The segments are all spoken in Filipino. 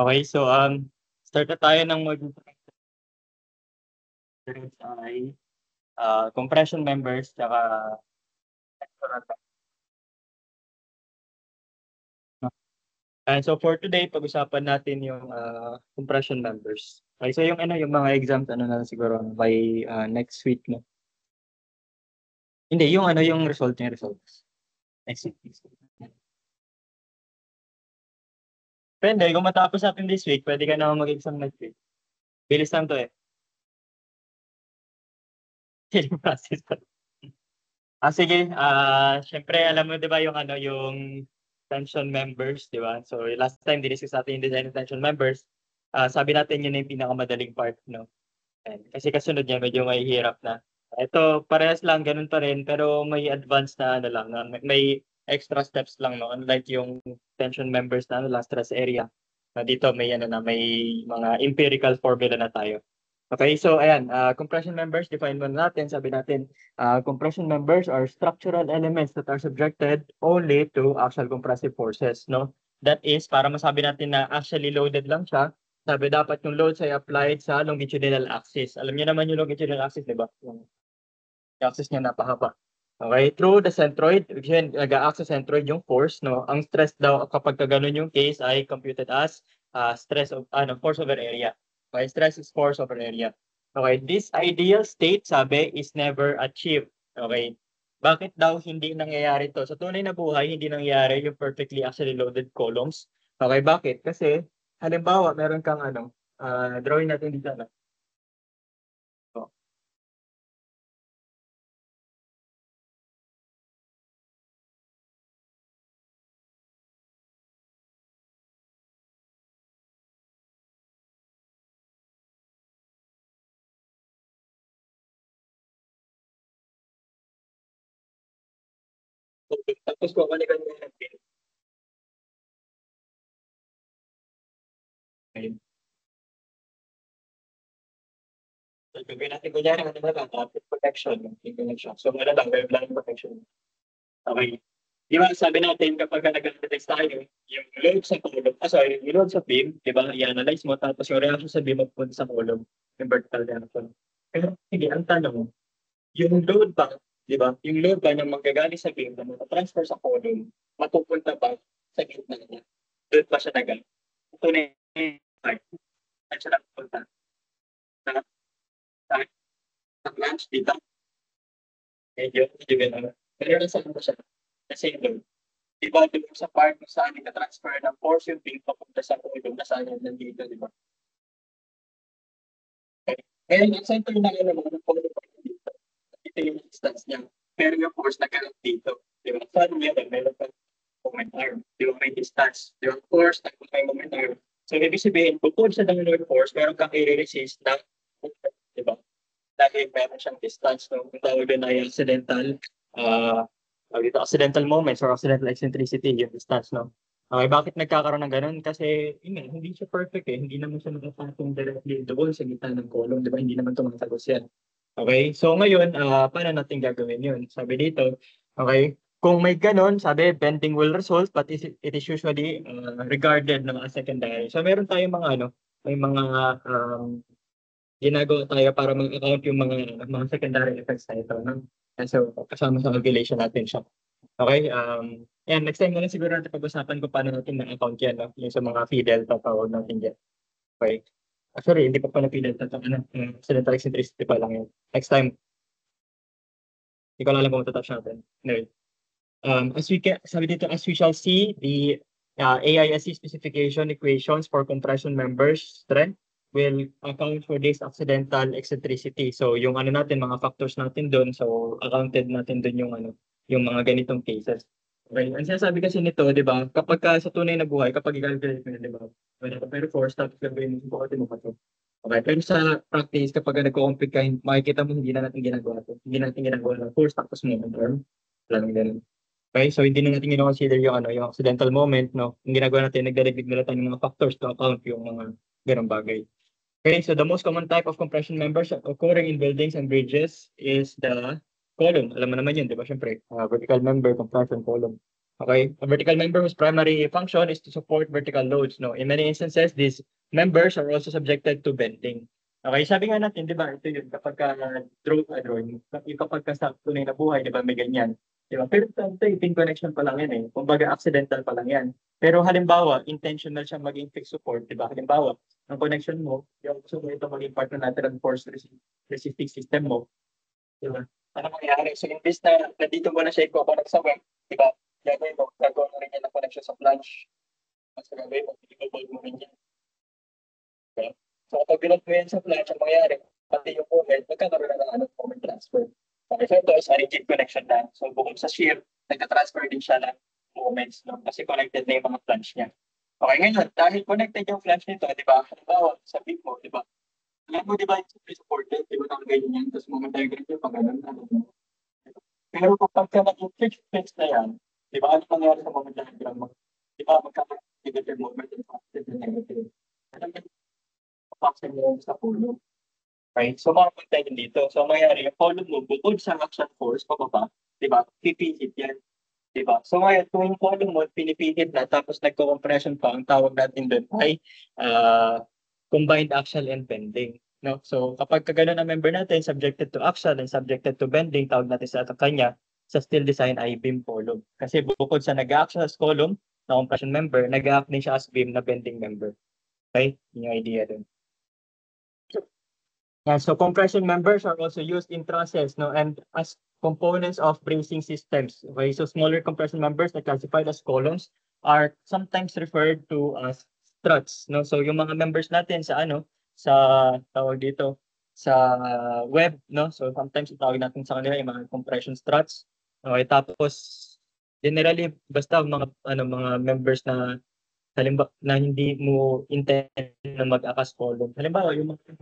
Okay, so start na tayo ng module ay compression members tsaka textural. And so for today, pag-usapan natin yung compression members. Okay, so yung yung mga exams na siguro by next week no. Hindi, yung yung results next week. Pwede, kung matapos natin this week, pwede ka na mag-exam next week. Bilis lang to eh. Healing process pa. Sige, syempre alam mo 'di ba yung yung tension members, 'di ba? So last time diniscuss natin yung design of tension members. Sabi natin yun na yung pinakamadaling part, no? And, kasi kasunod niya medyo mahihirap na. Ito parehas lang ganun pa rin pero may advanced na lang na may extra steps lang no unlike yung tension members na last stress area. Na dito may may mga empirical formula na tayo. Okay, so ayan, compression members, define muna natin. Sabi natin, compression members are structural elements that are subjected only to axial compressive forces, no? That is, para masabi natin na actually loaded lang siya, sabi dapat yung loads ay applied sa longitudinal axis. Alam niyo naman yung longitudinal axis, di ba? Yung axis niya napahaba. Okay, through the centroid, nag-a-act sa centroid yung force, no? Ang stress daw kapag ganun yung case ay computed as stress of force over area. Okay, stress is force over area. Okay, this ideal state, sabi, is never achieved. Okay, bakit daw hindi nangyayari to? Sa tunay na buhay, hindi nangyayari yung perfectly actually loaded columns. Okay, bakit? Kasi, halimbawa, meron kang drawing natin dito, no? So, tapos kung ano yung natin, okay. So, gagawin natin kunyari, protection, yung connection. So, wavelength protection. Okay. Di ba, sabi natin, kapag nag-detect tayo, yung load sa column, yung load sa beam, di ba, i-analyze mo, tapos yung reaction sa beam magpunta sa column, yung vertical reaction. Pero, sige, ang tanong, yung load ba, di ba, yung load ba na magagaling sa beam na matatransfer sa column, matupunta ba sa gitna niya? Doon pa siya nagal. Ito na yung part. Saan siya napunta? Sa, sa, sa branch dito. Medyo gano'n. Pero nasaan ba siya? Kasi load. Di ba, doon sa part kung saan nag-transfer ng force yung beam papunta sa column, nasaan yan nandito, di ba? Okay. Ngayon, ang center na ng column dito. Ito yung distance niya. Pero yung force nagkaroon dito. Di ba? Saan meron pa moment arm. Di ba? May distance. Di ba? Force, may moment arm. So, ibig sabihin, bukod sa downward force, meron kang i-resist na, di ba? Dahil meron siyang distance, no? Kung tawag doon ay accidental, accidental moments or accidental eccentricity, yung distance, no? Okay, bakit nagkakaroon ng ganun? Kasi, hindi siya perfect eh. Hindi naman siya nakapatong directly doon sa gitna ng column, di ba? Hindi naman tumatagos yan. Okay, so ngayon, paano natin gagawin yun? Sabi dito, okay, kung may ganun, sabi, bending will result, but it is usually regarded na as secondary. So meron tayong mga may mga ginagawa tayo para mag-account yung mga secondary effects na ito. No? And so, kasama sa calculation natin siya. Okay, and next time na lang siguro natin pag-usapan kung paano natin na-account yan, no? Yung sa mga phi delta tawag natin yan. Okay. Sorry, hindi pa pala phi delta. Accidental eccentricity pa lang yun. Next time, hindi ko alam kung matatouch natin. Anyway, sabi dito, as we shall see, the AISC specification equations for compression members strength will account for this accidental eccentricity. So, yung natin, mga factors natin doon, so accounted natin doon yung mga ganitong cases. Okay, ang sinasabi kasi nito, di ba, kapag sa tunay na buhay, kapag i-calculate mo, di ba, wala ka pero force, tapos gagawin mo, bukatin mo pa to. Okay, pero sa practice, kapag nagko-compute ka, makikita mo hindi na natin ginagawa to. Hindi natin ginagawa ng force, tapos moment arm. Lang ganun. Okay, so hindi na natin gino-consider yung accidental moment, no? Ang ginagawa natin, nagdadagdag na tayo ng mga factors to account yung mga ganong bagay. Okay, so the most common type of compression members occurring in buildings and bridges is the column. Alam mo naman yun, di ba? Siyempre, vertical member, compression column. Okay? A vertical member whose primary function is to support vertical loads. No? In many instances, these members are also subjected to bending. Okay, sabi nga natin, di ba, ito yun, kapag drawing, kapag ka sa tunay na buhay, di ba, may ganyan. Di ba? Pero ito, pin connection pa lang yan eh. Kumbaga, accidental pa lang yan. Pero halimbawa, intentional siyang maging fixed support, di ba? Halimbawa, ang connection mo, yung gusto mo ito maging part ng lateral force resisting system mo, di ba? Ano mangyayari? So, imbes na nandito mo na siya i-connect sa web, di ba? Gagawin mo, gagawa mo rin yan ng connection sa flange. Mas gagawin mo, i-bold mo rin yan. Okay? So, kapag binod mo yan sa flange, ang mangyayari, pati yung moment, magkakaroon na ng moment transfer. Okay, so ito is a rigid connection na. So, bukod sa shear, nagka-transfer din siya ng moments, no? Kasi connected na yung mga flange niya. Okay, ngayon, dahil connected yung flange nito, di ba? Halimbawa, sa big mo, di ba? Alam mo, di ba, yung supported, di ba, nakaganyan yan, tapos moment diagram yung pag ganun, pero kapag ka naging fixed na yan, di ba, ano nangyari sa moment diagram mo? Di ba, magkakaroon ng negative moment and positive and negative. Ano yung kapaksan mo sa column? Right? So, mga punta yun dito. So, ang mangyari, yung column mo, bukod sa action force, pababa, di ba, pipihit yan. Di ba? So, ngayon, kung yung column mo, pinipihit na, tapos nagko-compression pa, ang tawag natin doon ay combined axial and bending. No? So, kapag kagano na member natin, subjected to axial and subjected to bending, tawag natin sa kanya, sa steel design ay beam column. Kasi bukod sa nag-action as column na compression member, nag-act din siya as beam na bending member. Okay? Yun yung idea dun. Yeah, so compression members are also used in trusses, no, and as components of bracing systems. Okay, so smaller compression members that classified as columns are sometimes referred to as struts, no. So yung mga members natin sa sa tawag dito sa web, no. So sometimes itawag natin sa kanila yung mga compression struts. Okay, tapos generally basta mga members na halimbawa na hindi mo intend na mag-akas column. Halimbawa yung mga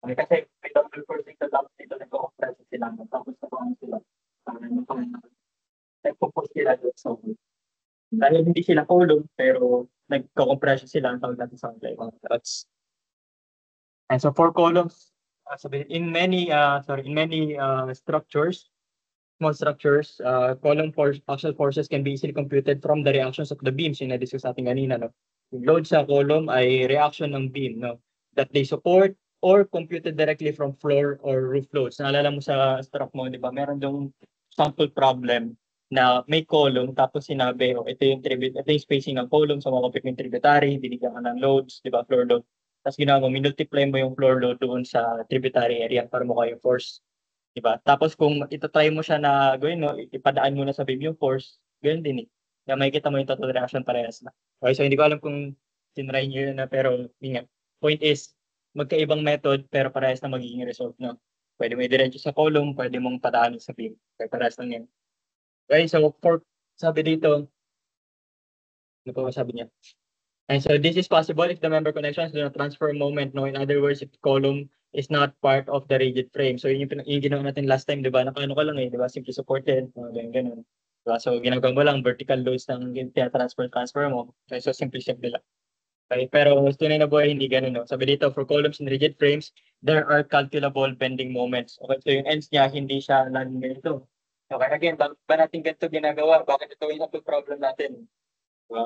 Okay, kasi may double forcing sa tapos dito nagko-compress sila tapos nakuha sila para nagpo-push sila doon sa wood. Dahil hindi sila column pero nagko-compression sila ang tawag natin sa kanila yung mga struts. And so for columns, in many structures, small structures, column force, axial forces can be easily computed from the reactions of the beams yung na-discuss natin kanina, no? Yung load sa column ay reaction ng beam, no? That they support or computed directly from floor or roof loads. Naalala mo sa struct mo, di ba? Meron yung sample problem na may column tapos sinabi, oh, ito yung spacing ng column, so makapit mo yung tributary, binigyan ka ng loads, di ba? Floor load. Tapos ginawa mo, minultiply mo yung floor load doon sa tributary area para mo yung force. Diba? Tapos kung ita-try mo siya na gawin mo, ipadaan mo na sa beam yung force, ganoon din eh. Kaya makikita mo yung total reaction parehas na. Okay, so hindi ko alam kung tinry nyo yun na, pero yun nga. Point is, magkaibang method pero parehas na magiging result, no? Pwede mo i-diretso sa column, pwede mong padaanin sa beam. Kaya parehas lang yan. Okay, so sabi dito, ano pa sabi niya? And so this is possible if the member connections do not transfer moment. No, in other words, if the column is not part of the rigid frame. So yun yung ginawa natin last time, di ba? Nakaano ka lang eh, di ba? Simply supported, ganun. Diba? So ginagawa mo lang vertical loads ng transfer mo. Okay, so simple lang. Okay, pero tunay na buhay hindi ganun, no? Sabi dito, for columns in rigid frames, there are calculable bending moments. Okay, so yung ends niya, hindi siya laging ganito. Okay, again, bakit ba natin ganito ginagawa? Bakit ito yung problem natin?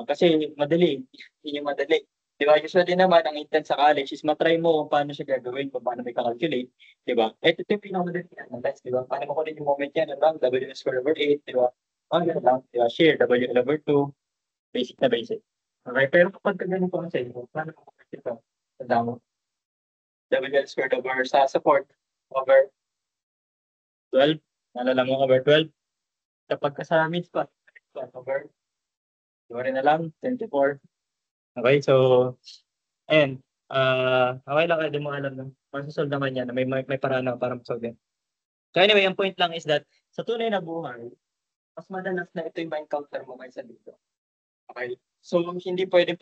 Kasi madali, hindi yung madali. Di ba? Usually naman, ang intent sa college is matry mo kung paano siya gagawin, kung paano may calculate. Di ba? Ito yung pinakamadali yan. That's, di ba? Paano mo kunin yung moment yan? Ano lang? W square over 8, di ba? Ganun lang. Di ba? Share, W over 2. Basic na basic. Okay, pero kapag ganun ko sa inyo, paano mo kunin ito? Tanda mo. W squared over sa support over 12. Nalala mo over 12. Kapag sa mid-spot, over rin na lang, 24. Okay, so, and okay lang, hindi mo alam lang. Masasolve naman yan, may paraan na para masolve yan. So anyway, ang point lang is that sa tunay na buhay, mas madalas na ito yung ma-encounter mo kaysa dito. Okay? So, hindi pwedeng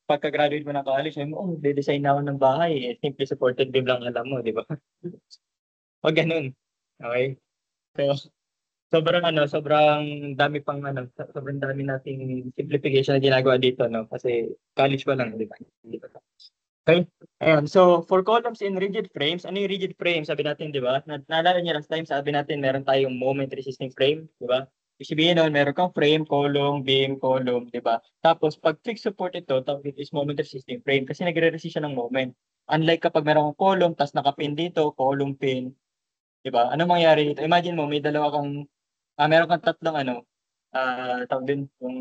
pagka-graduate mo ng college, sabi mo, de-design na ako ng bahay, simply supported beam lang alam mo, di ba? Wag ganun. Okay? So, sobrang dami pang sobrang dami nating simplification na ginagawa dito, no? Kasi college pa lang, di ba? Hindi pa. Okay? Ayan. So, for columns in rigid frames, ano yung rigid frame? Sabi natin, di ba? Naalala niyo last time, sabi natin meron tayong moment resisting frame, di ba? Ibig sabihin nun, meron kang frame, column, beam, column, di ba? Tapos, pag fixed support ito, tawag ito is moment resisting frame kasi nagre-resist siya ng moment. Unlike kapag meron kang column, tapos nakapin dito, column pin, di ba? Ano mangyari dito? Imagine mo, may dalawa kang, meron kang tatlong tawag din, yung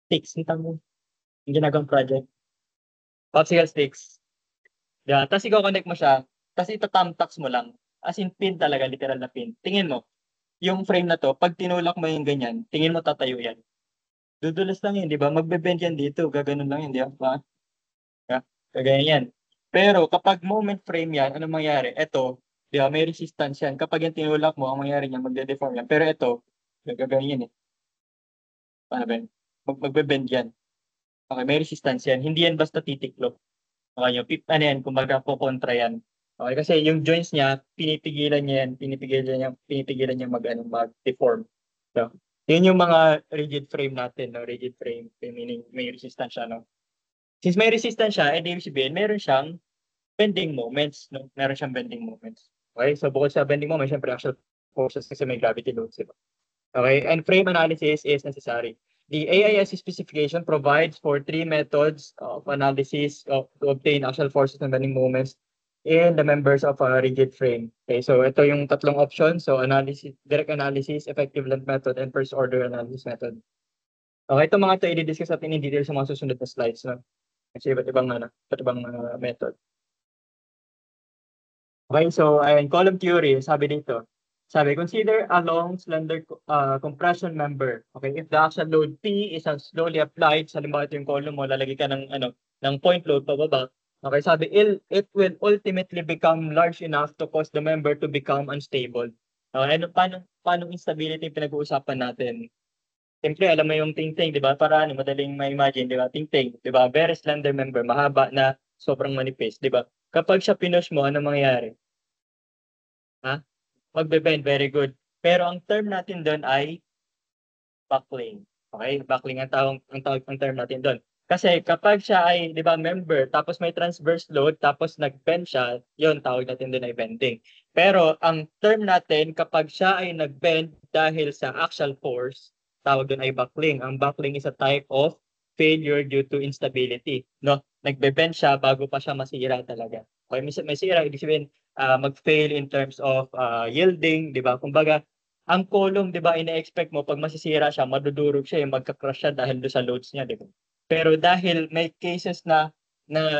sticks, yung tawag mo, yung ginagawang project. Popsicle sticks. Yeah, tapos i-connect mo siya, tapos itatamtax mo lang. As in pin talaga, literal na pin. Tingin mo, yung frame na to, pag tinulak mo yung ganyan, tingin mo tatayo yan. Dudulas lang yun, di ba? Magbe-bend yan dito, gaganon lang yun, di ba? Yeah, kagaya yan. Pero kapag moment frame yan, anong mangyari? Ito, di ba, may resistance yan. Kapag yan tinulak mo, ang mangyari niya, magde-deform yan. Pero ito, gagawin yan eh. Paano ba yan? Magbe-bend yan. Okay, may resistance yan. Hindi yan basta titiklop. Okay, yung ano yan, kumbaga po kontra yan. Okay, kasi yung joints niya, pinipigilan niya mag-deform. So, yun yung mga rigid frame natin, no? Rigid frame, meaning may resistance siya, no? Since may resistance siya, ibig sabihin, meron siyang bending moments, no? Meron siyang bending moments. Okay, so bukod sa bending moments, syempre actual forces kasi may gravity loads, diba? Okay, and frame analysis is necessary. The AIS specification provides for 3 methods of analysis to obtain actual forces and bending moments in the members of a rigid frame. Okay, so ito yung tatlong options. So analysis, direct analysis, effective length method, and first order analysis method. Okay, itong mga ito i-discuss natin in detail sa mga susunod na slides. No? Kasi iba't ibang method. Okay, so ayun, column theory, sabi dito. Sabi, consider a long, slender compression member. Okay, if the axial load P is slowly applied, sa limbawa ito yung column mo, lalagay ka ng point load pababa. Okay, sabi, it will ultimately become large enough to cause the member to become unstable. Okay, paano instability pinag-uusapan natin? Siyempre, alam mo yung ting-ting, di ba? Para madaling ma-imagine, di ba? Ting-ting, di ba? Very slender member, mahaba na sobrang manipis, di ba? Kapag siya pinush mo, ano mangyayari? Ha? Magbe-bend, very good. Pero ang term natin doon ay buckling. Okay? Buckling ang term natin doon. Kasi kapag siya ay, di ba, member, tapos may transverse load, tapos nag-bend siya, yun, tawag natin doon ay bending. Pero ang term natin, kapag siya ay nag-bend dahil sa axial force, tawag doon ay buckling. Ang buckling is a type of failure due to instability. No? Nagbe-bend siya bago pa siya masira talaga. Okay, may sira, ibig sabihin, mag-fail in terms of yielding, di ba? Kumbaga, ang column, di ba, ina-expect mo, pag masisira siya, madudurog siya, magka-crush siya dahil do sa loads niya, di ba? Pero dahil may cases na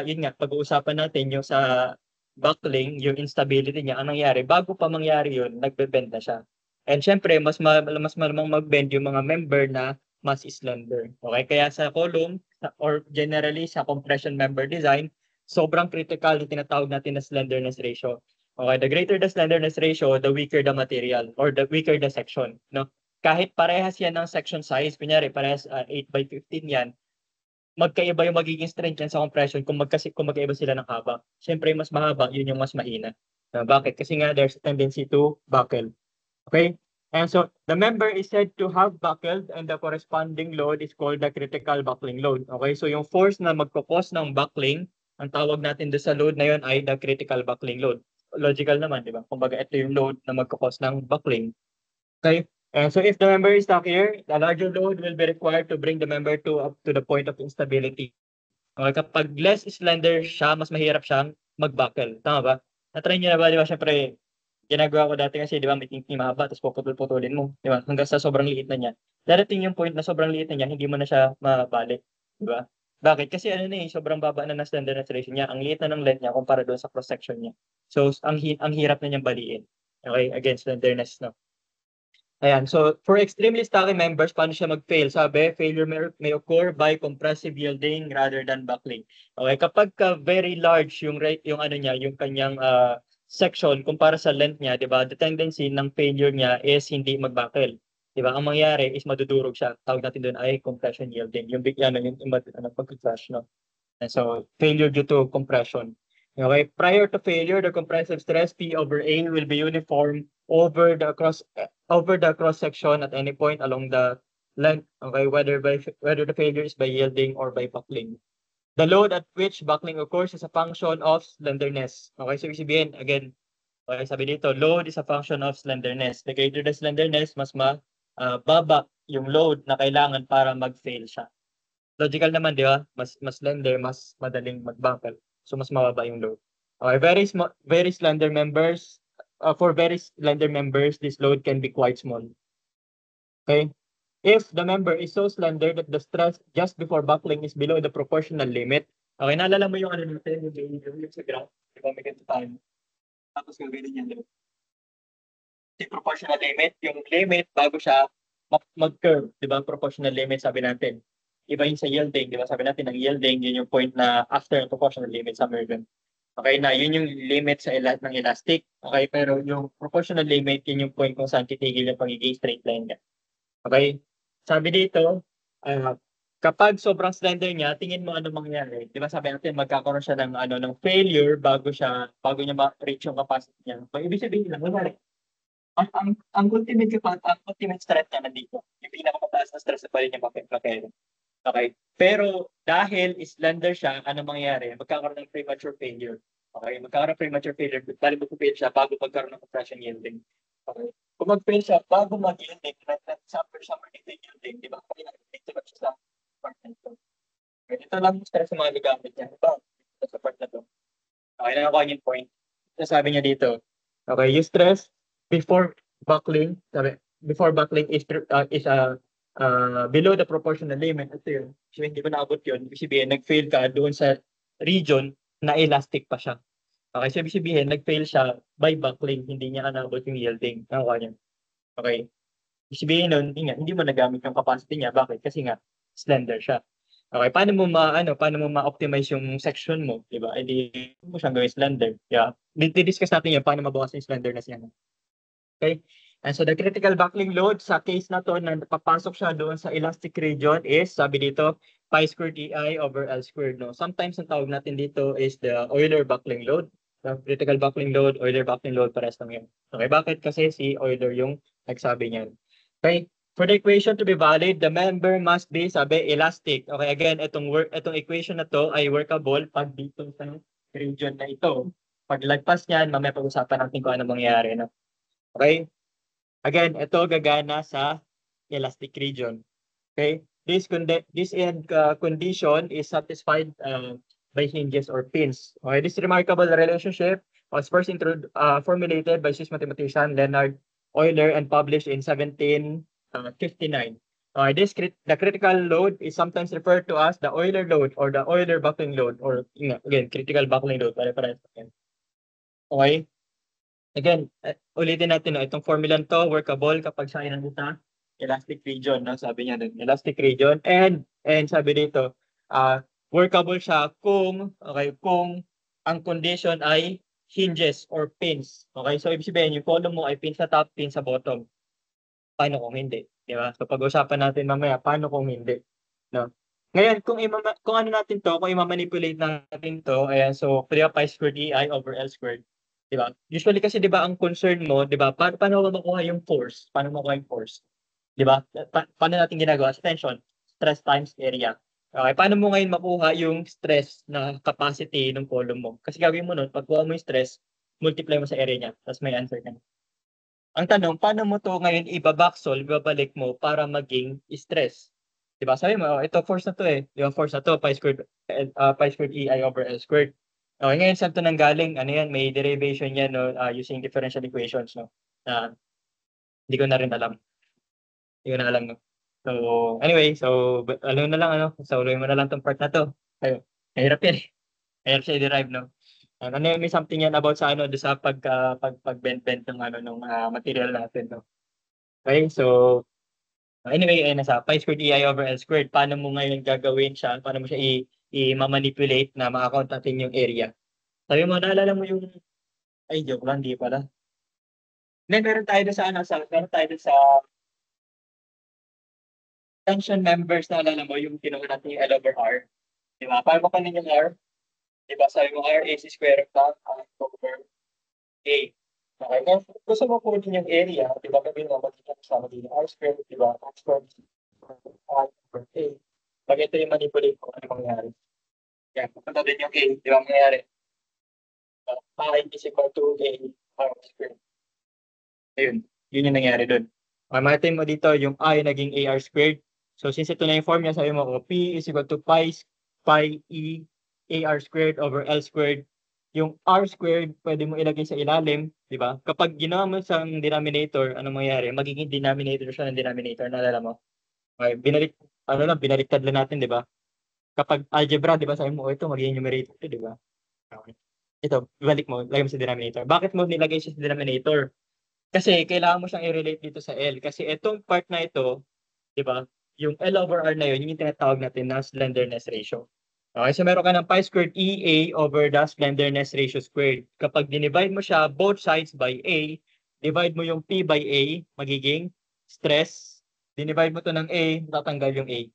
yun nga, pag-uusapan natin yung sa buckling, yung instability niya, ang nangyari, bago pa mangyari yun, nagbe-bend na siya. And syempre, mas malamang mag-bend yung mga member na mas slender. Okay? Kaya sa column, or generally sa compression member design, sobrang critical yung tinatawag natin na slenderness ratio. Okay, the greater the slenderness ratio, the weaker the material or the weaker the section, no? Kahit parehas yan ng section size, kunyari parehas 8x15 yan, magkaiba yung magiging strength yan sa compression kung magkaiba sila ng haba. Siyempre, mas mahaba, yun yung mas mahina. Bakit? Kasi nga, there's a tendency to buckle. Okay? And so, the member is said to have buckled and the corresponding load is called the critical buckling load. Okay? So, yung force na magkakos ng buckling, ang tawag natin doon sa load na yun ay the critical buckling load. Logical naman, di ba? Kumbaga, ito yung load na magkakos ng buckling. Okay? And so, if the member is stuck here, the larger load will be required to bring the member up to the point of instability. Okay? Kapag less slender siya, mas mahirap siyang mag-buckle. Tama ba? Na-try nyo na ba, di ba? Siyempre, ginagawa ko dati kasi, di ba, may tingting mahaba, tapos puputol-putulin mo, di ba? Hanggang sa sobrang liit na niya. Darating yung point na sobrang liit na niya, hindi mo na siya mabalik, di ba? Bakit? Kasi sobrang baba na ng standard ratio niya. Ang liit na ng length niya kumpara doon sa cross-section niya. So, ang hirap na niyang baliin. Okay? Again, slenderness, no? Ayan. So, for extremely stocky members, paano siya mag-fail? Sabi, failure may occur by compressive yielding rather than buckling. Okay? Kapag very large yung kanyang section kumpara sa length niya, 'di ba? The tendency ng failure niya is hindi mag-buckle. 'Di ba? Ang mangyayari is madudurog siya. Tawag natin doon ay compression yielding. Yung bigyan yung pag-crash, no? And so failure due to compression. Okay, prior to failure, the compressive stress P over A will be uniform over the cross section at any point along the length. Okay, whether the failure is by yielding or by buckling. The load at which buckling occurs is a function of slenderness. Okay, so ibig sabihin, again, okay, sabi dito, load is a function of slenderness. The greater the slenderness, mas baba yung load na kailangan para mag-fail siya. Logical naman, di ba? Mas slender, mas madaling mag-buckle. So, mas mababa yung load. Okay, very slender members, for very slender members, this load can be quite small. Okay? If the member is so slender that the stress just before buckling is below the proportional limit, okay, naalala mo yung ano natin, yung sa graph, di ba, may ganito tayo. Tapos gagawin niya, di ba? Yung proportional limit, yung limit bago siya mag-curve, di ba? Proportional limit, sabi natin. Iba yung sa yielding, di ba? Sabi natin, ang yielding, yun yung point na after the proportional limit sa Mergen. Okay, na yun yung limit sa ng elastic. Okay, pero yung proportional limit, yun yung point kung saan titigil yung pagiging straight line niya. Okay? Sabi dito, kapag sobrang slender niya, tingin mo ano mangyayari. Di ba sabi natin, magkakaroon siya ng, ng failure bago niya ma-reach yung capacity niya. So, ibig sabihin lang, ang ultimate stress niya nandito. Yung pinakamataas na stress na pwede niya makakaya. Okay? Pero dahil slender siya, ano mangyayari? Magkakaroon ng premature failure. Okay? Magkakaroon ng premature failure. Bali mag-fail siya bago magkaroon ng compression yielding. Okay? Kung mag-fail siya bago mag-yielding, summer dito yielding, di ba? Kaya nag-fail siya sa part na ito. Okay? Ito lang yung stress sa mga ligamit niya. Ito, sa part na ito. Okay, nakakuha niyo yung point. Sabi niya dito, okay, yung stress before buckling, is below the proportional limit. Ito yun. So, hindi mo naabot yun. Ibig sabihin, nag-fail ka doon sa region na elastic pa siya. Okay, so ibig sabihin, nag-fail siya by buckling. Hindi niya naabot yung yielding. Nakuha niya. Okay. Ibig sabihin nun, hindi mo nagamit yung capacity niya. Bakit? Kasi nga, slender siya. Okay, paano mo ma-optimize yung section mo, 'di ba? Edi mo siyang gawing slender. Yeah. Di-discuss natin 'yan paano mabawasan yung slenderness niya. Okay? And so the critical buckling load sa case na to na papasok siya doon sa elastic region is sabi dito pi squared EI over L squared, no. Sometimes ang tawag natin dito is the Euler buckling load. The critical buckling load, Euler buckling load, pares lang 'yan. Okay, bakit? Kasi si Euler yung nagsabi niyan. Okay? For the equation to be valid, the member must be, sabi, elastic. Okay, again, itong equation na to ay workable pag dito sa region na ito. Pag lagpas niyan, mamaya pag-usapan natin kung ano mangyayari. No? Okay? Again, ito gagana sa elastic region. Okay? This condition is satisfied by hinges or pins. Okay? This remarkable relationship was first formulated by Swiss mathematician Leonhard Euler and published in 1759. The critical load is sometimes referred to as the Euler load or the Euler buckling load or again, critical buckling load. Okay? Again, ulitin natin, no, itong formula to workable kapag siya ay nandito elastic region, no? Sabi niya dun, elastic region. And sabi dito, workable siya kung ang condition ay hinges or pins. Okay? So, ibig sabihin, yung column mo ay pin sa top, pin sa bottom. Paano kung hindi? Di ba? So, pag-usapan natin mamaya, paano kung hindi? No? Ngayon, kung ano natin to, kung i-manipulate natin to, ayan, so, 3 pi squared EI over L squared. Di ba? Usually kasi, di ba, ang concern mo, di ba, paano mo makuha yung force? Paano makuha yung force? Di ba? Paano natin ginagawa? Tension, stress times area. Okay, paano mo ngayon makuha yung stress na capacity ng column mo? Kasi gagawin mo nun, pagkuha mo yung stress, multiply mo sa area niya, tapos may answer ka na. Ang tanong, paano mo to ngayon ibabalik mo para maging stress? 'Di ba? Sabi mo, ito force na to eh. 'Di ba? Force na to, pi squared EI over L squared. Okay, ngayon saan to nanggaling? Ano yan? May derivation yan, no? Using differential equations, no? Hindi ko na rin alam. Hindi ko na alam, no? So, anyway, alam na lang, ano? Sauluin mo na lang tong part na to. Ayun. Mahirap yan eh. Mahirap siya i-derive, no? May something yan about sa do sa pag-bend ng material natin, no? Okay, so anyway, ay nasa pi squared EI over L squared. Paano mo ngayon gagawin siya? Paano mo siya i-manipulate na ma-account natin yung area? Sabi mo, naalala mo yung, ay, joke lang, di pala. Then, meron tayo sa tension members, naalala mo yung kinuha natin yung L over R. Di ba? Paano mo kanin yung R? Di ba? Sabi mo R, AC square of that, over A. Okay, kung gusto mo kunin yung area, di ba, gawin mo, magiging kasama din yung R square, di ba? R square is I over A. Pag ito yung manipulate ko, ano mangyayari? Yan, pupunta din yung A, di ba mangyayari? I is equal to A, R square. Ayun, yun yung nangyari doon. Makikita mo dito, yung I naging AR squared. So, since ito na yung form niya, sabi mo, P is equal to pi E AR squared over L squared. Yung R squared, pwede mo ilagay sa ilalim, di ba? Kapag ginawa mo sa denominator, anong mangyayari? Magiging denominator siya ng denominator, naalala mo? Okay, binaliktad lang natin, di ba? Kapag algebra, di ba, sabi mo, ito, magiging numerator, di ba? Okay. Ito, ibalik mo, lagay mo sa denominator. Bakit mo nilagay siya sa denominator? Kasi kailangan mo siyang i-relate dito sa L. Kasi itong part na ito, di ba? Yung L over R na yun, yung tinatawag natin na slenderness ratio. Okay, so meron ka ng pi squared EA over the slenderness ratio squared. Kapag dinivide mo siya both sides by A, divide mo yung P by A, magiging stress. Dinivide mo to ng A, tatanggal yung A.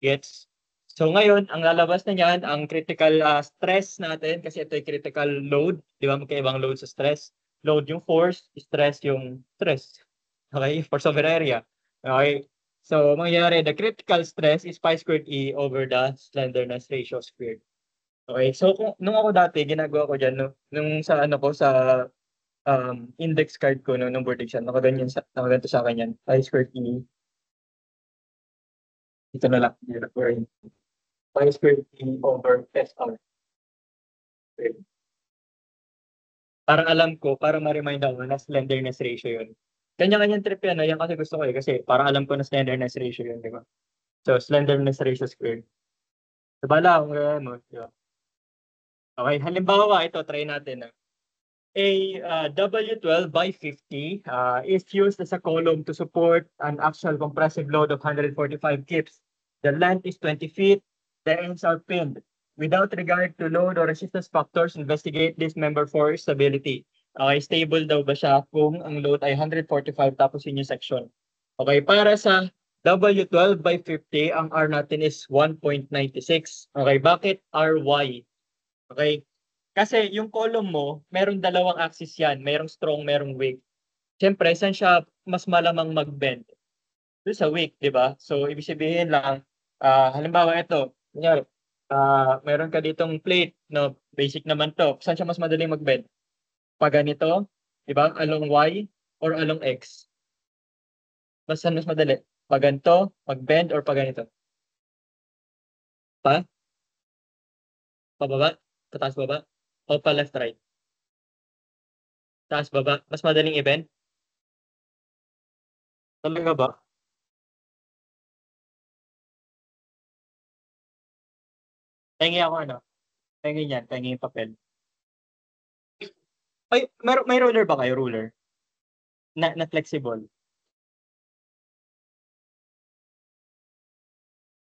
Gets? So ngayon, ang lalabas na niyan, ang critical stress natin, kasi ito ay critical load, di ba? Magkaibang load sa stress. Load yung force, stress yung stress. Okay? Force over area. Okay? So, mangyayari, the critical stress is pi squared E over the slenderness ratio squared. Okay? So, nung ako dati, ginagawa ko dyan, no, nung sa ano ko, sa index card ko, no, nung board exam, nakaganto sa akin yan, pi squared E. Ito na lang. Pi squared E over SR. Okay. Parang alam ko, para ma-remind ako na slenderness ratio yun. Kanya-kanyang trip yan, no? Yan kasi gusto ko eh. Kasi parang alam ko na slenderness ratio yun, di ba? So, slenderness ratio squared. So, bala kung gano'n mo. Di ba? Okay, halimbawa, ito, try natin. A W12 by 50 is used as a column to support an actual compressive load of 145 kips. The length is 20 feet. The ends are pinned. Without regard to load or resistance factors, investigate this member for stability. Okay, stable daw ba siya kung ang load ay 145 tapos yun yung section. Okay, para sa W12 by 50, ang R natin is 1.96. Okay, bakit RY? Okay, kasi yung column mo, merong dalawang axis yan. Merong strong, merong weak. Siyempre, saan siya mas malamang mag-bend? Doon sa weak, di ba? So, ibig sabihin lang, halimbawa ito, kunyari, meron ka ditong plate, no? Basic naman to. Saan siya mas madaling mag-bend? Pag ganito, di ba? Along Y or along X? Saan mas madali? Pag ganito, mag-bend or pag ganito? Pa? Pababa? Pataas baba? O pa left right? Taas baba? Mas madaling i-bend? Talaga ba? Pengi ako ano? Pengi yan, pengi yung papel. Ay, may ruler ba kayo? Ruler? Na flexible?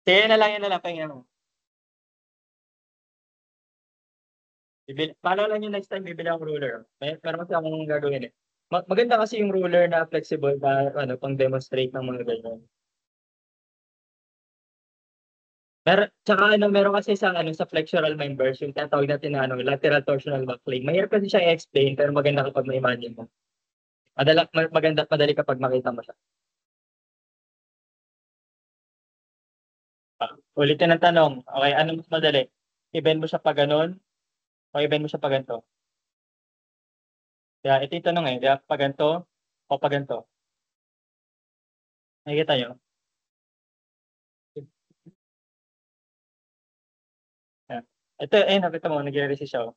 Kaya yan na lang, pengi mo. Paano lang yung next time bibili akong ruler? Meron kasi akong gagawin eh. Maganda kasi yung ruler na flexible na ano, pang demonstrate ng mga ganyan. Tsaka ano, meron kasi sa ano sa flexural members, yung tinatawag natin na ano, lateral torsional buckling. Mahirap kasi siya i-explain pero maganda kapag ma-imagine mo. Maganda at madali kapag makita mo siya. Ulitin ang tanong. Okay, ano mas madali? I-bend mo siya pa ganun o i-bend mo siya pa ganito? Kaya ito yung tanong eh, di ba? Pa ganito o pa ganito? Nakikita nyo? Yeah. Ito, nakita mo, nag-resist siya. Oh.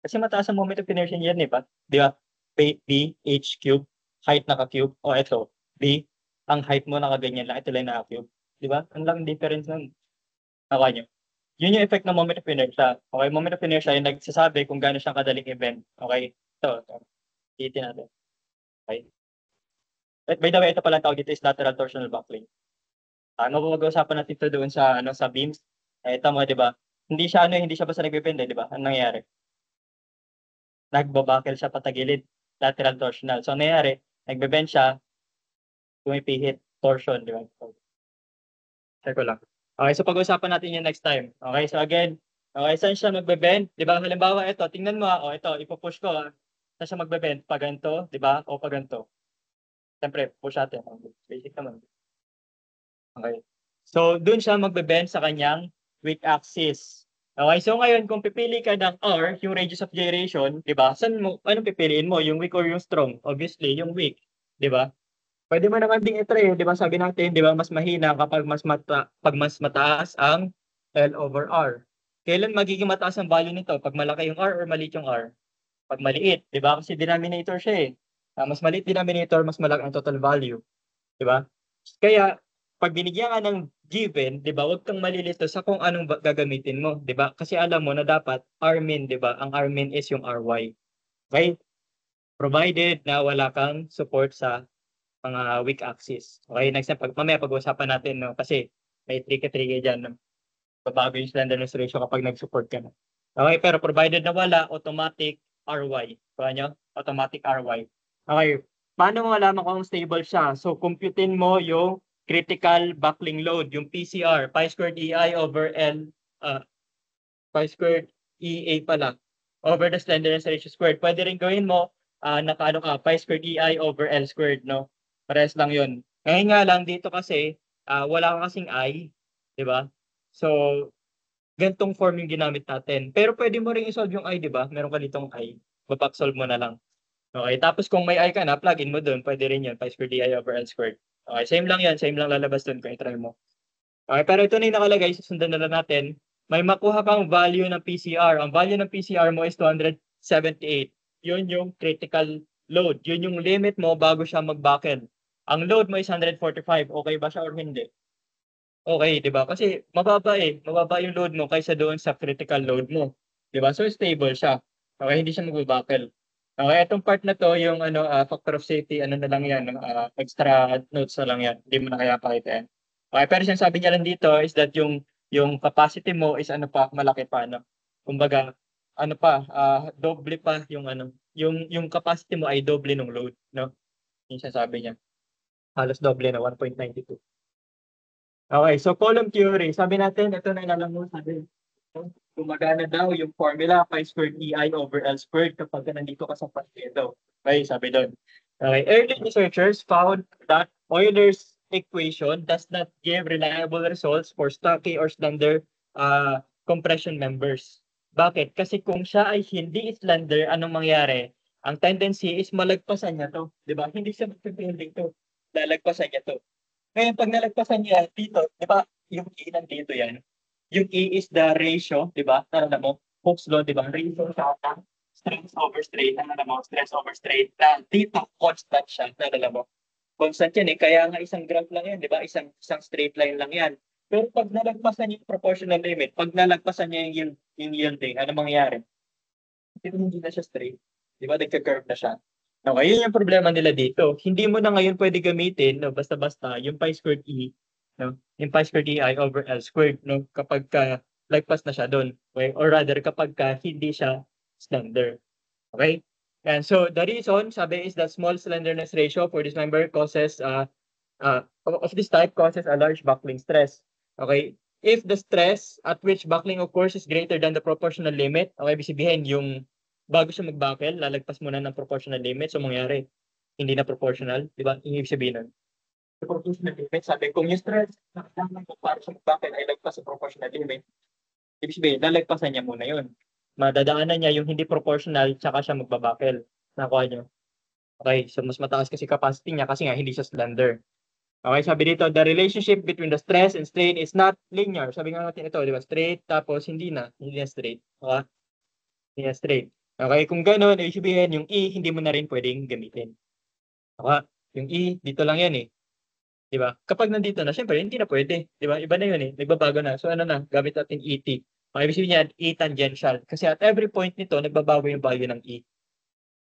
Kasi mataas ang moment of inertia niyan, di ba? Di ba? B, H cube, height naka-cube. O ito, B, ang height mo nakaganyan lang, ito lang naka-cube. Di ba? Ang lang difference nun. Nakuha nyo. Yun yung effect ng moment of inertia. Okay, moment of inertia yung nagsasabi kung gaano siyang kadaling event. Okay? Ito. Itin natin. Okay? By the way, ito pala tawag dito is lateral torsional buckling. Ano po mag-uusapan natin ito doon sa ano sa beams? Ito mo, di ba? Hindi siya basta nagpipende, di ba? Anong nangyayari? Nagbabakil siya patagilid, lateral torsional. So, ang nangyayari, nagbe-bend siya, pumipihit, torsion, di ba? Check ko lang. Okay, so pag-usapan natin yun next time. Okay, so again, okay, saan siya magbe-bend? Di ba, halimbawa, ito, tingnan mo, o ito, ipo-push ko, saan siya magbe-bend? Pag ganito, di ba? O pag ganito. Siyempre, push natin. Basic naman. Okay. So, dun siya magbe-bend sa kanyang weak axis. Okay, so ngayon, kung pipili ka ng R, yung radius of gyration, di ba? Anong pipiliin mo? Yung weak or yung strong? Obviously, yung weak. Di ba? Pwede mo naman ding i-try, di ba? Sabi natin, di ba, mas mahina kapag pag mas mataas ang L over R. Kailan magiging mataas ang value nito? Pag malaki yung R or maliit yung R? Pag maliit, di ba? Kasi denominator siya eh. Mas maliit denominator, mas malaki ang total value. Di ba? Kaya, pag binigyan ka ng given, di ba, huwag kang malilito sa kung anong gagamitin mo, di ba? Kasi alam mo na dapat Rmin, di ba? Ang Rmin is yung Ry. Okay? Provided na wala kang support sa mga weak axis. Okay, next time, mamaya pag-uusapan natin, no? Kasi may tricky-tricky dyan, no? Babago yung slenderness ratio kapag nag-support ka na. Okay, pero provided na wala, automatic RY. Kuha nyo? Automatic RY. Okay, paano mo malaman kung stable siya? So, computein mo yung critical buckling load, yung PCR, pi squared EI over L, pi squared EA pala, over the slenderness ratio squared. Pwede rin gawin mo, nakaano ka, pi squared EI over L squared, no? Parehas lang yun. Ngayon nga lang dito kasi, wala ka kasing I, di ba? So, gantong form yung ginamit natin. Pero pwede mo rin i-solve yung I, di ba? Meron ka ditong I. Bapak-solve mo na lang. Okay, tapos kung may I ka na, plug in mo doon. Pwede rin yun, pi squared EI over L squared. Okay, same lang yan. Same lang lalabas doon kung i-try mo. Okay, pero ito na yung nakalagay. Susundan na lang natin. May makuha kang value ng PCR. Ang value ng PCR mo is 278. Yun yung critical load. Yun yung limit mo bago siya mag-buckle. Ang load mo is 145. Okay ba siya or hindi? Okay, di ba? Kasi mababa eh. Mababa yung load mo kaysa doon sa critical load mo. Di ba? So stable siya. Okay, hindi siya mag-buckle. Okay, itong part na to, yung factor of safety, ano na lang yan, extra notes na lang yan. Hindi mo na kaya pakita yan. Okay, pero sinasabi niya lang dito is that yung capacity mo is ano pa, malaki pa, no? Kumbaga, ano pa, doble pa yung yung capacity mo ay doble ng load, no? Yung sinasabi niya. Halos doble na, 1.92. Okay, so column theory. Sabi natin, ito na lang mo, sabi, gumagana daw yung formula pi squared EI over L squared kapag nandito ka sa partido. Okay, sabi doon. Okay, early researchers found that Euler's equation does not give reliable results for stocky or slender compression members. Bakit? Kasi kung siya ay hindi slender, anong mangyari? Ang tendency is malagpasan niya to. Di ba? Hindi siya magpipinding to. Lalagpasan niya to. Ngayon, pag nalagpasan niya dito, di ba, yung E nandito yan. Yung E is the ratio, di ba? Nalala mo? Hooke's law, di ba? Ratio siya ng stress over strain. Nalala mo? Stress over strain. Na dito, constant siya. Nalala mo? Constant yan eh. Kaya nga isang graph lang yan, di ba? Isang straight line lang yan. Pero pag nalagpasan niya yung proportional limit, pag nalagpasan niya yung yielding, ano mangyayari? Hindi na siya straight. Di ba? Nagka-curve na siya. Okay, yun yung problema nila dito. Hindi mo na ngayon pwede gamitin, no, basta-basta, yung pi squared E, no, yung pi squared EI over L squared, no, kapag ka lagpas na siya doon. Okay? Or rather, kapag ka hindi siya slender. Okay? And so, the reason, sabi, is that small slenderness ratio for this member causes, of this type causes a large buckling stress. Okay? If the stress at which buckling occurs is greater than the proportional limit, okay, ibig sabihin, yung bago siya mag-buckle, lalagpas muna ng proportional limit. So, mangyari, hindi na proportional. Di ba? Yung ibig sabihin nun. Sa proportional limit, sabi, kung yung stress na kailangan mo para siya mag-buckle ay lagpas sa proportional limit, ibig sabihin, lalagpasan niya muna yun. Madadaanan niya yung hindi proportional, tsaka siya magbabuckle. Nakuha niyo? Okay, so mas mataas kasi capacity niya kasi nga hindi siya slender. Okay, sabi dito, the relationship between the stress and strain is not linear. Sabi nga natin ito, di ba? Straight, tapos hindi na straight. Okay? Hindi na straight. Okay, kung gano'n, ibig sabihin, yung E, hindi mo na rin pwedeng gamitin. Okay? Yung E, dito lang yan eh. Di ba? Kapag nandito na, syempre, hindi na pwede. Di ba? Iba na yun eh. Nagbabago na. So ano na, gamit natin ET. Okay, ibig sabihin yan, E tangential. Kasi at every point nito, nagbabago yung value ng E.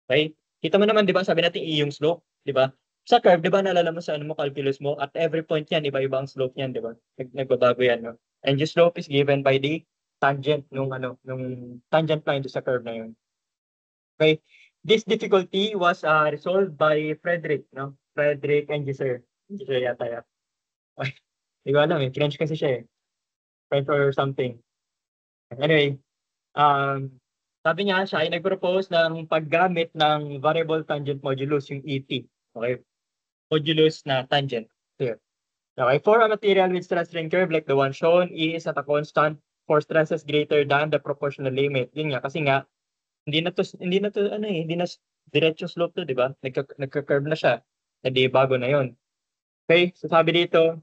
Okay? Kita mo naman, di ba? Sabi natin E yung slope. Di ba? Sa curve, di ba, nalala mo sa ano mo, calculus mo, at every point yan, iba-iba ang slope niyan, di ba? Nagbabago yan, no? And yung slope is given by the tangent nung tangent line sa curve na yun. Okay. This difficulty was resolved by Frederick, no? Frederick Engiser. Engiser yata yan. Hindi ko alam eh. French kasi siya eh. right, or something. Anyway, sabi niya siya ay nag-propose ng paggamit ng variable tangent modulus, yung ET. Okay? Modulus na tangent. Here. Okay, for a material with stress strain curve like the one shown, E is at a constant for stresses greater than the proportional limit. Yun nga, kasi nga, hindi na to, hindi na diretso slope to, di ba? Nagka-curve na siya. Hindi, bago na yun. Okay, so sabi dito,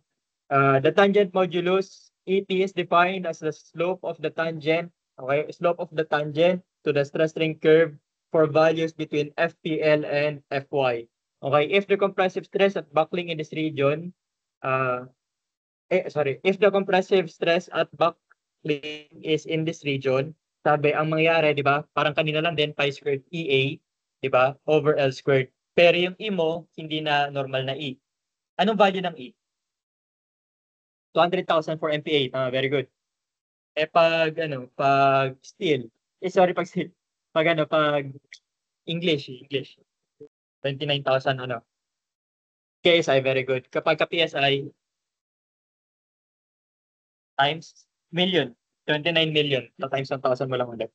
the tangent modulus, ET is defined as the slope of the tangent, okay, slope of the tangent to the stress strain curve for values between FPL and FY. Okay, if the compressive stress at buckling in this region, if the compressive stress at buckling is in this region, sabi, ang mangyayari, di ba, parang kanina lang din, pi squared EA, di ba, over L squared. Pero yung E mo, hindi na normal na E. Anong value ng E? 200,000 for MPA. Very good. Pag steel, pag steel, pag English, 29,000 KSI, very good. Kapag ka PSI, times million, 29 million, times 1,000 mo lang ulit.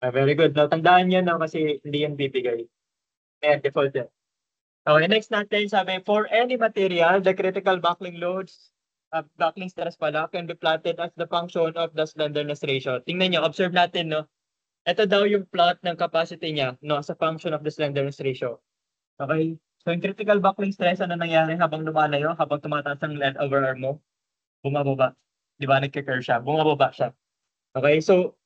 Very good. Now, tandaan nyo na kasi hindi yan bibigay. Default yan. Okay, next natin, sabi, for any material, the critical buckling loads, buckling stress pala, can be plotted as the function of the slenderness ratio. Tingnan nyo, observe natin, no? Ito daw yung plot ng capacity niya, no, as a function of the slenderness ratio. Okay? So, yung critical buckling stress, ano nangyari habang lumalayo, habang tumataas ang lead over arm mo? Bumababa. Di ba? Nagka-curve siya. Bumababa siya. Okay? So,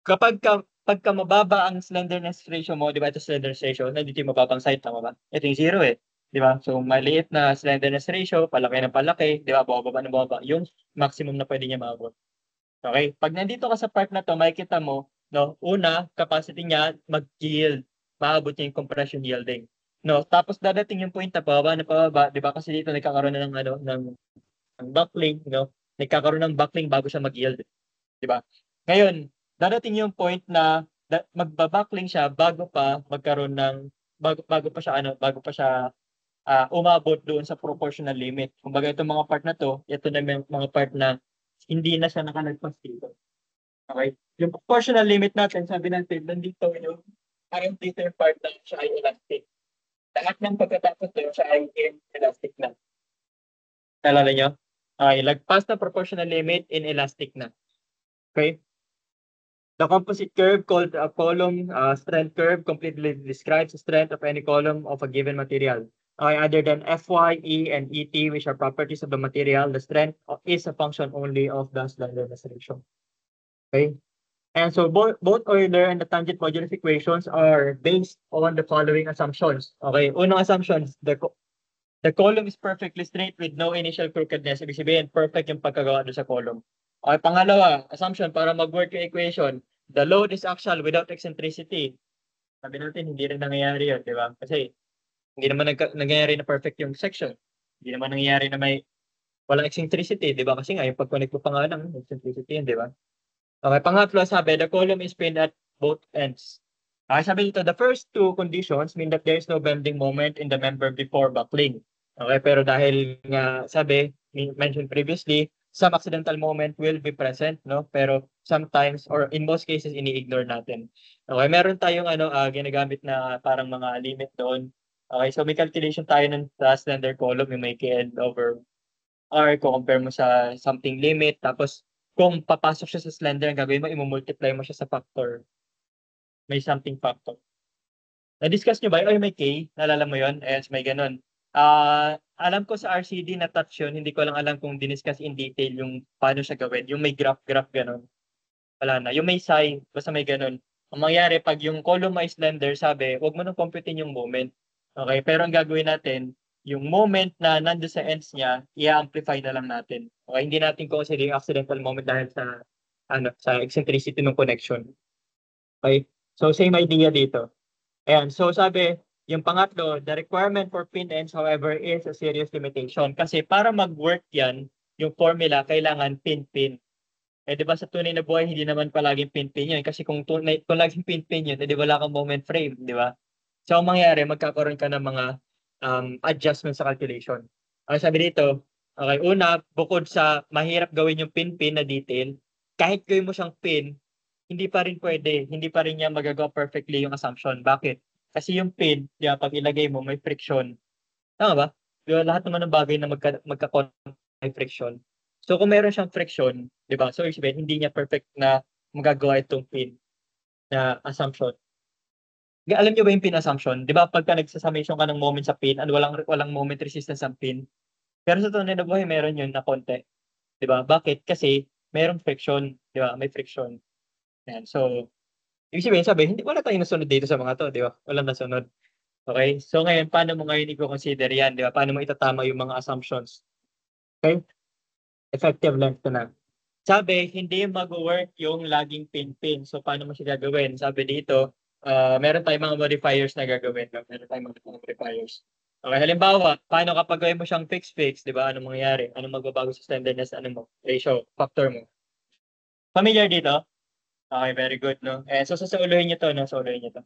pagka mababa ang slenderness ratio mo, di ba ito slenderness ratio, nandito yung mababang side, tama ba? Ito yung 0 eh. Di ba? So, maliit na slenderness ratio, palaki ng palaki, di ba? Bumababa ng bumababa. Yung maximum na pwede niya maabot. Okay? Pag nandito ka sa part na to, makikita mo, no, una, capacity niya mag-yield. Maabot niya yung compression yielding. No, tapos dadating yung point na pababa, di ba? Kasi dito nagkakaroon na ng buckling, no? Nagkakaroon ng buckling bago siya mag-yield. Di ba? Ngayon, dadating yung point na magba-buckling siya bago pa magkaroon ng bago pa siya umabot doon sa proportional limit. Kumbaga itong mga part na to, ito na yung mga part na hindi na siya nakalagpas dito. Okay? Yung proportional limit natin, sabi natin, nandito yung parang dito yung part na siya ay elastic. Lahat ng pagkatapos doon siya ay inelastic na. Nalala nyo? Okay, lagpas na proportional limit, inelastic na. Okay? The composite curve called a column strength curve completely describes the strength of any column of a given material. Other than Fy, E, and Et, which are properties of the material, the strength is a function only of the slenderness ratio. Okay? And so both Euler and the tangent modulus equations are based on the following assumptions. Okay, unang assumptions, the column is perfectly straight with no initial crookedness. Ibig sabihin, perfect yung pagkagawa doon sa column. Okay, pangalawa, assumption para mag-work yung equation, the load is axial without eccentricity. Sabi natin, hindi rin nangyayari yun, di ba? Kasi hindi naman nangyayari na perfect yung section. Hindi naman nangyayari na walang eccentricity, di ba? Kasi nga, yung pag-connect mo pa nga lang, eccentricity yun, di ba? Okay, pangatlo, sabi, the column is pinned at both ends. Okay, sabi dito, the first two conditions mean that there is no bending moment in the member before buckling. Okay, pero dahil nga, sabi, mentioned previously, some accidental moment will be present, no? Pero sometimes, or in most cases, ini-ignore natin. Okay, meron tayong ginagamit na parang mga limit doon. Okay, so may calculation tayo ng slender column, yung may KL over R, compare mo sa something limit, tapos kung papasok siya sa slender, ang gagawin mo, i-multiply mo siya sa factor. May something factor. Na-discuss nyo ba? Ay, may K. Nalala mo yun? Ayan, may ganun. Alam ko sa RCD na touch yun. Hindi ko lang alam kung diniscuss in detail yung paano siya gawin. Yung may graph ganun. Wala na. Yung may sign, basta may ganun. Ang mangyari, pag yung column ay slender, sabi, huwag mo nang computein yung moment. Okay? Pero ang gagawin natin, yung moment na nando sa ends niya, i-amplify na lang natin. Okay? Hindi natin consider yung accidental moment dahil sa eccentricity ng connection. Okay? So, same idea dito. Ayan. So, sabi, yung pangatlo, the requirement for pin ends, however, is a serious limitation. Kasi para mag-work yan, yung formula, kailangan pin-pin. Di ba sa tunay na buhay, hindi naman palaging pin-pin yun. Kasi kung laging pin-pin yun, di wala kang moment frame, di ba? So, ang mangyayari, magkakaroon ka ng mga adjustments sa calculation. Sabi dito, Okay, una, bukod sa mahirap gawin yung pin-pin na detail, kahit gawin mo siyang pin, hindi pa rin pwede, hindi pa rin niya magagawa perfectly yung assumption. Bakit? Kasi yung pin, di ba, pag ilagay mo, may friction. Tama ba? Di ba, lahat naman ng bagay na magka-contact may friction. So, kung meron siyang friction, di ba, so ibig sabihin, hindi niya perfect na magagawa itong pin na assumption. Alam niyo ba yung pin assumption? Di ba, pagka nagsasummation ka ng moment sa pin, walang moment resistance ang pin. Pero sa tunay na buhay, meron yun na konti. Di ba? Bakit? Kasi merong friction. Di ba? May friction. Yan. So, ibig sabihin, hindi wala tayong nasunod dito sa mga to, di ba? Walang nasunod. Okay? So ngayon, paano mo ngayon i-consider yan, di ba? Paano mo itatama yung mga assumptions? Okay? Effective length na. Sabi, hindi mag-work yung laging pin-pin. So, paano mo siya gagawin? Sabi dito, meron tayong mga modifiers na gagawin. No? Meron tayong mga modifiers. Okay, halimbawa, paano kapag gawin mo siyang fix-fix, di ba? Anong mangyayari? Anong magbabago sa slenderness? Ano mo? Ratio, factor mo. Familiar dito? Okay, very good, no? So, sasauluhin niyo to, no? Sasauluhin niyo to.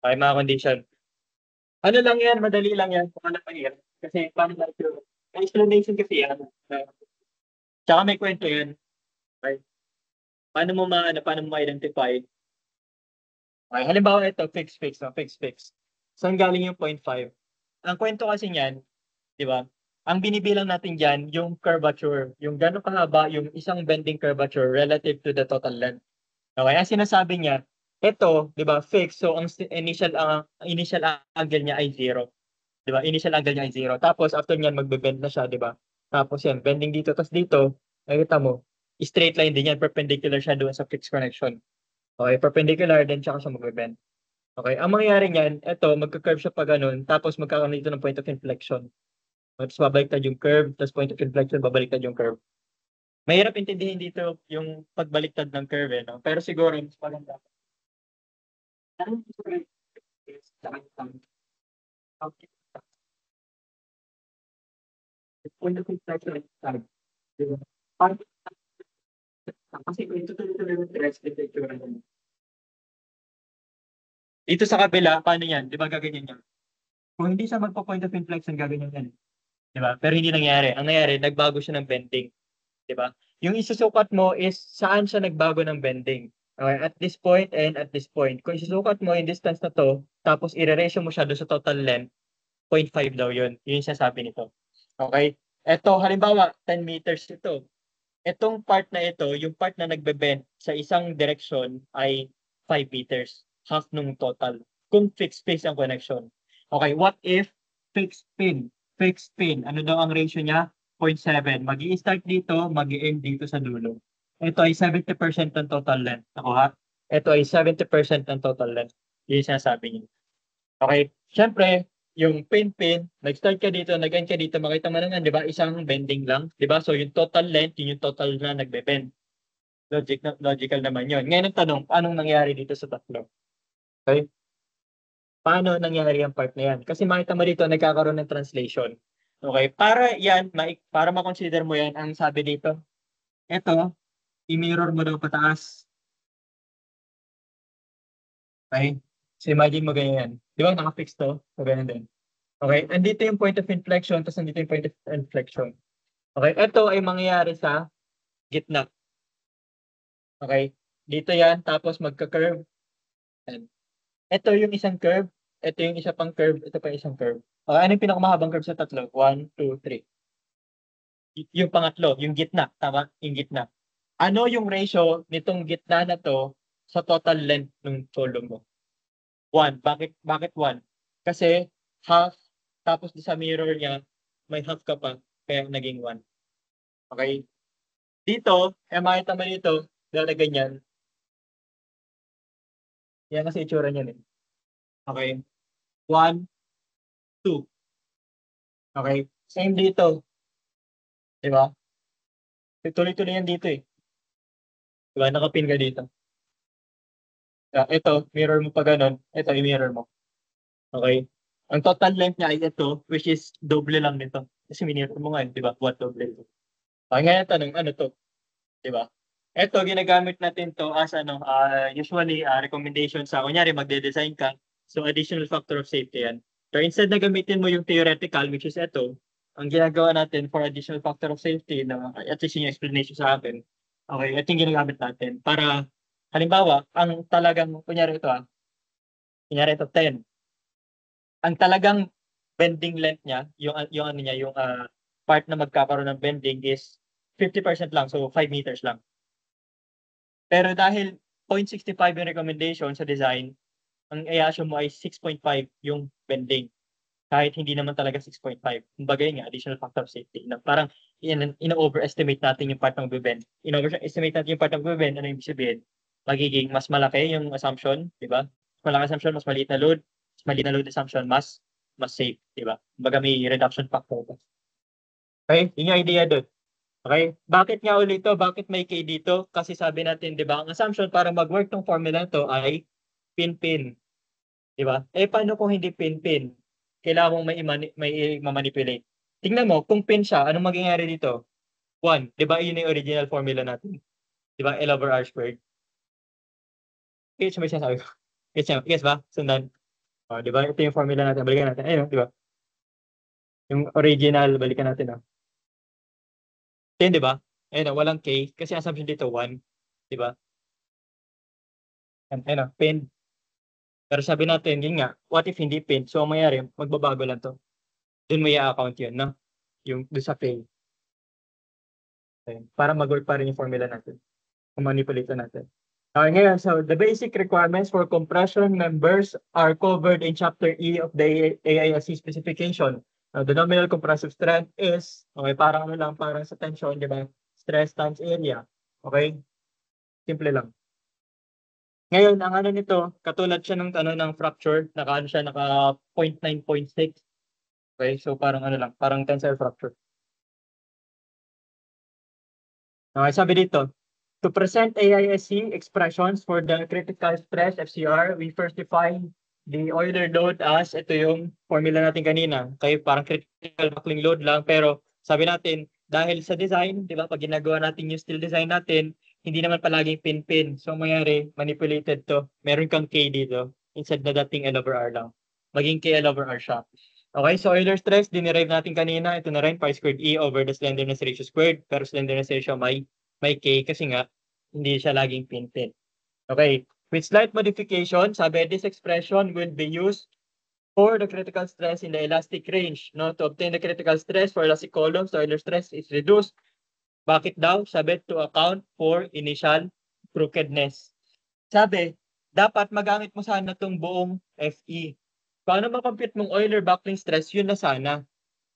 Okay, mga condition. Ano lang yan? Madali lang yan. Kung ano pa yan. Kasi, paano lang yung explanation kasi yan. Tsaka may kwento yan. Okay? Paano mo ma-identify? Okay, halimbawa ito, fix-fix, no? Fix-fix. Saan galing yung 0.5? Ang kwento kasi niyan, di ba? Ang binibilang natin diyan yung curvature, yung gano'ng kahaba yung isang bending curvature relative to the total length. Okay, ang sinasabi niya, ito, di ba, fixed, so ang initial angle niya ay 0. Di ba? Initial angle niya ay 0. Tapos after niyan magbe-bend na siya, di ba? Tapos yan, bending dito, tapos dito, nakita mo, straight line din yan, perpendicular siya doon sa fixed connection. Okay, perpendicular, then tsaka siya magbe-bend. Okay, ang mangyayari niyan, ito, magka-curve siya pa ganun, tapos magkakaroon dito ng point of inflection. Tapos babaliktad yung curve, tapos point of inflection, babaliktad yung curve. Mahirap intindihin dito yung pagbaliktad ng curve, eh, no? Pero siguro, mas maganda. Okay. Point of inflection, diba? Kasi ito tuloy-tuloy ng tres, itsura niya. Dito sa kabila, paano yan? Di ba gaganyan yan? Kung hindi siya magpa-point of inflection, gaganyan yan. Di ba? Pero hindi nangyari. Ang nangyari, nagbago siya ng bending. Di ba? Yung isusukat mo is saan siya nagbago ng bending. Okay, at this point and at this point. Kung isusukat mo yung distance na to, tapos i-ratio mo siya doon sa total length, 0.5 daw yun. Yun yung sasabi nito. Okay? Ito, halimbawa, 10 meters ito. Itong part na ito, yung part na nagbe-bend sa isang direction ay 5 meters. Half nung total. Kung fixed space ang connection. Okay, what if fixed pin? Fixed pin, ano daw ang ratio niya? 0.7. Mag-i-start dito, mag-i-end dito sa dulo. Ito ay 70% ng total length. Nakuha? Ito ay 70% ng total length. Yun yung sinasabi niya. Okay, syempre, yung pin-pin, nag-start ka dito, nag-end ka dito, makita mo naman, di ba, isang bending lang, di ba? So, yung total length, yun yung total na nagbe-bend. Logical naman yun. Ngayon ang tanong, anong nangyari dito sa tatlo? Okay? Paano nangyari ang part na yan? Kasi makita mo dito, nagkakaroon ng translation. Okay? Para yan, para ma-consider mo yan, ang sabi dito, ito, i-mirror mo daw pataas. Okay? So, imagine mo ganyan. Di ba, naka-fix to? So, ganyan din. Okay? Andito yung point of inflection, tapos andito yung point of inflection. Okay? Ito ay mangyayari sa gitna. Okay? Dito yan, tapos magka-curve. Yan. Ito yung isang curve. Ito yung isa pang curve. Ito pa isang curve. Okay, ano yung pinakamahabang curve sa tatlo? 1, 2, 3. Yung pangatlo, yung gitna. Tama? Yung gitna. Ano yung ratio nitong gitna na to sa total length ng column mo? 1. Bakit 1? Kasi half, tapos sa mirror niya, may half ka pa, kaya naging 1. Okay? Dito, makita mo dito, lalagay niyan. Yan kasi itsura niyan eh. Okay? 1, 2. Okay? Same dito. Di ba? Tuloy-tuloy yan dito eh. Di ba? Nakapin ka dito. Ito, mirror mo pa ganun. Ito, i-mirror mo. Okay? Ang total length niya ay ito, which is doble lang nito. Kasi minirror mo nga, di ba? What doble ito? Okay, ngayon tanong, ano to? Di ba? Ito, ginagamit natin to as usually recommendation sa, kunyari, magde-design ka. So, additional factor of safety yan. So, instead na gamitin mo yung theoretical, which is ito, ang ginagawa natin for additional factor of safety na at least yung explanation sa akin, okay, ito yung ginagamit natin para halimbawa, ang talagang kunyari ito 10. Ang talagang bending length niya, yung ano niya, yung part na magkakaroon ng bending is 50% lang, so 5 meters lang. Pero dahil 0.65 yung recommendation sa design, ang i-assume mo ay 6.5 yung bending. Kahit hindi naman talaga 6.5. Kumbaga yun nga, additional factor of safety. Na parang ina-overestimate natin yung part ng bend. In-overestimate natin yung part ng bend, ano yung sabihin? Magiging mas malaki yung assumption, di ba? Mas malaki assumption, mas maliit na load. Mas maliit na load assumption, mas safe, di ba? Kumbaga may reduction factor. Okay? Yun yung idea doon. Okay? Bakit nga ulit ito? Bakit may K dito? Kasi sabi natin, di ba, ang assumption para mag-work tong formula to ay pin-pin. Di ba? Eh, paano kung hindi pin-pin? Kailangan mong may ma-manipulate. Tingnan mo, kung pin siya, anong mangyayari dito? 1. Di ba, yun yung original formula natin? Di ba? L over R squared. Gets mo siya sabi ko? Gets ba? Sundan. O, di ba? Ito yung formula natin. Balikan natin. Ayun, di ba? Yung original, balikan natin. 10, di ba? Ayun, walang K. Kasi assumption dito, 1. Di ba? Ayun, pin. Pero sabi natin, yun nga, what if hindi pin? So, ang mayari, magbabago lang to. Doon mo i-account yun, no? Yung doon sa pay. Okay. Para mag-work pa rin yung formula natin. Kung manipulate natin. Okay, ngayon, so the basic requirements for compression members are covered in Chapter E of the AISC specification. The nominal compressive strength is, okay, parang ano lang, parang sa tension, di ba? Stress times area. Okay? Simple lang. Ngayon, ang ano nito, katulad siya ng fracture, naka 0.9.6. Okay, so parang ano lang, parang tensile fracture. Okay, sabi dito, to present AISC expressions for the critical stress FCR, we first define the Euler load as, ito yung formula natin kanina, okay, parang critical buckling load lang, pero sabi natin, dahil sa design, di ba, pag ginagawa natin yung steel design natin, hindi naman palaging pin-pin. So, mangyari, manipulated to. Meron kang K dito, instead na dating L over R lang. Maging K L over R siya. Okay, so Euler stress, dinerive natin kanina, ito na rin, pi squared E over the slenderness ratio squared, pero slenderness ratio may K kasi nga, hindi siya laging pin-pin. Okay, with slight modification, sabi, this expression will be used for the critical stress in the elastic range. No? To obtain the critical stress for elastic columns, the Euler stress is reduced. Bakit daw? Sabi, to account for initial crookedness. Sabi, dapat magamit mo sana itong buong FE. Paano makompute mong Euler buckling stress? Yun na sana.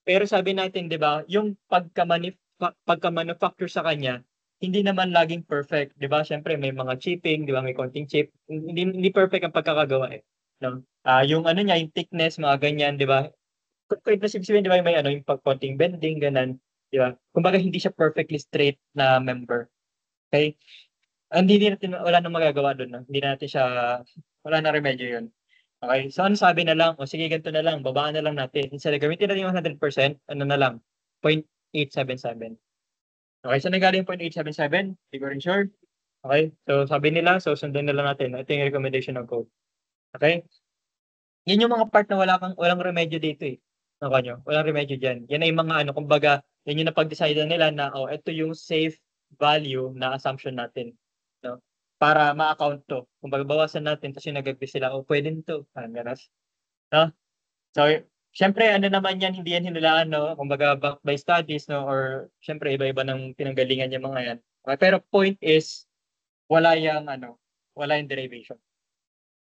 Pero sabi natin, di ba, yung pagka-manufacture sa kanya, hindi naman laging perfect. Di ba? Siyempre, may mga chipping, di ba? May konting chip. Hindi perfect ang pagkakagawa eh. No? Yung ano niya, yung thickness, mga ganyan, di ba? Kahit na sabihin, di ba, may ano, yung konting bending, ganun. Di ba? Kumbaga, hindi siya perfectly straight na member. Okay? Hindi natin, wala nang magagawa doon. No? Hindi natin siya, wala na remedyo yun. Okay, so ano sabi na lang, o sige, ganito na lang, babaan na lang natin. Instead na gamitin natin yung 100%, ano na lang, 0.877. Okay, so nagaling yung 0.877, hindi ko rin sure. Okay, so sabi nila, so sundan na lang natin. Ito yung recommendation ng code. Okay? Yan yung mga part na walang remedyo dito eh. Naka nyo, walang remedyo dyan. Yan ay mga ano, kumbaga, yan yung napag-decide nila na, oh, ito yung safe value na assumption natin. No? Para ma-account to. Kung babawasan natin, tapos yung nag-agree sila, oh, pwede nito. Parang ganas. No? So, syempre, ano naman yan, hindi yan hinulaan, no? Kumbaga, back by studies, no? Or, syempre, iba-iba ng pinanggalingan yung mga yan. Okay? Pero point is, wala yung derivation.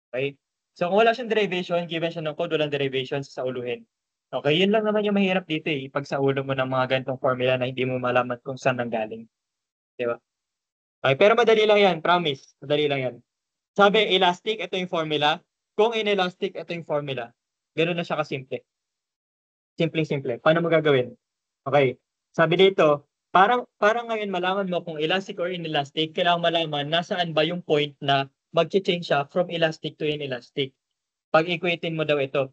Okay? So, kung wala siyang derivation, given siya ng code, walang derivation sa uluhin. Okay? Yun lang naman yung mahirap dito eh. Pag sa ulo mo ng mga ganitong formula na hindi mo malaman kung saan nanggaling. Di ba? Okay, pero madali lang yan, promise. Madali lang yan. Sabi, elastic, ito yung formula. Kung inelastic, ito yung formula. Ganun na siya kasimple. Simpleng-simple. Paano mo gagawin? Okay. Sabi dito, parang ngayon malaman mo kung elastic or inelastic, kailangan malaman nasaan ba yung point na mag-change siya from elastic to inelastic. Pag-equatein mo daw ito.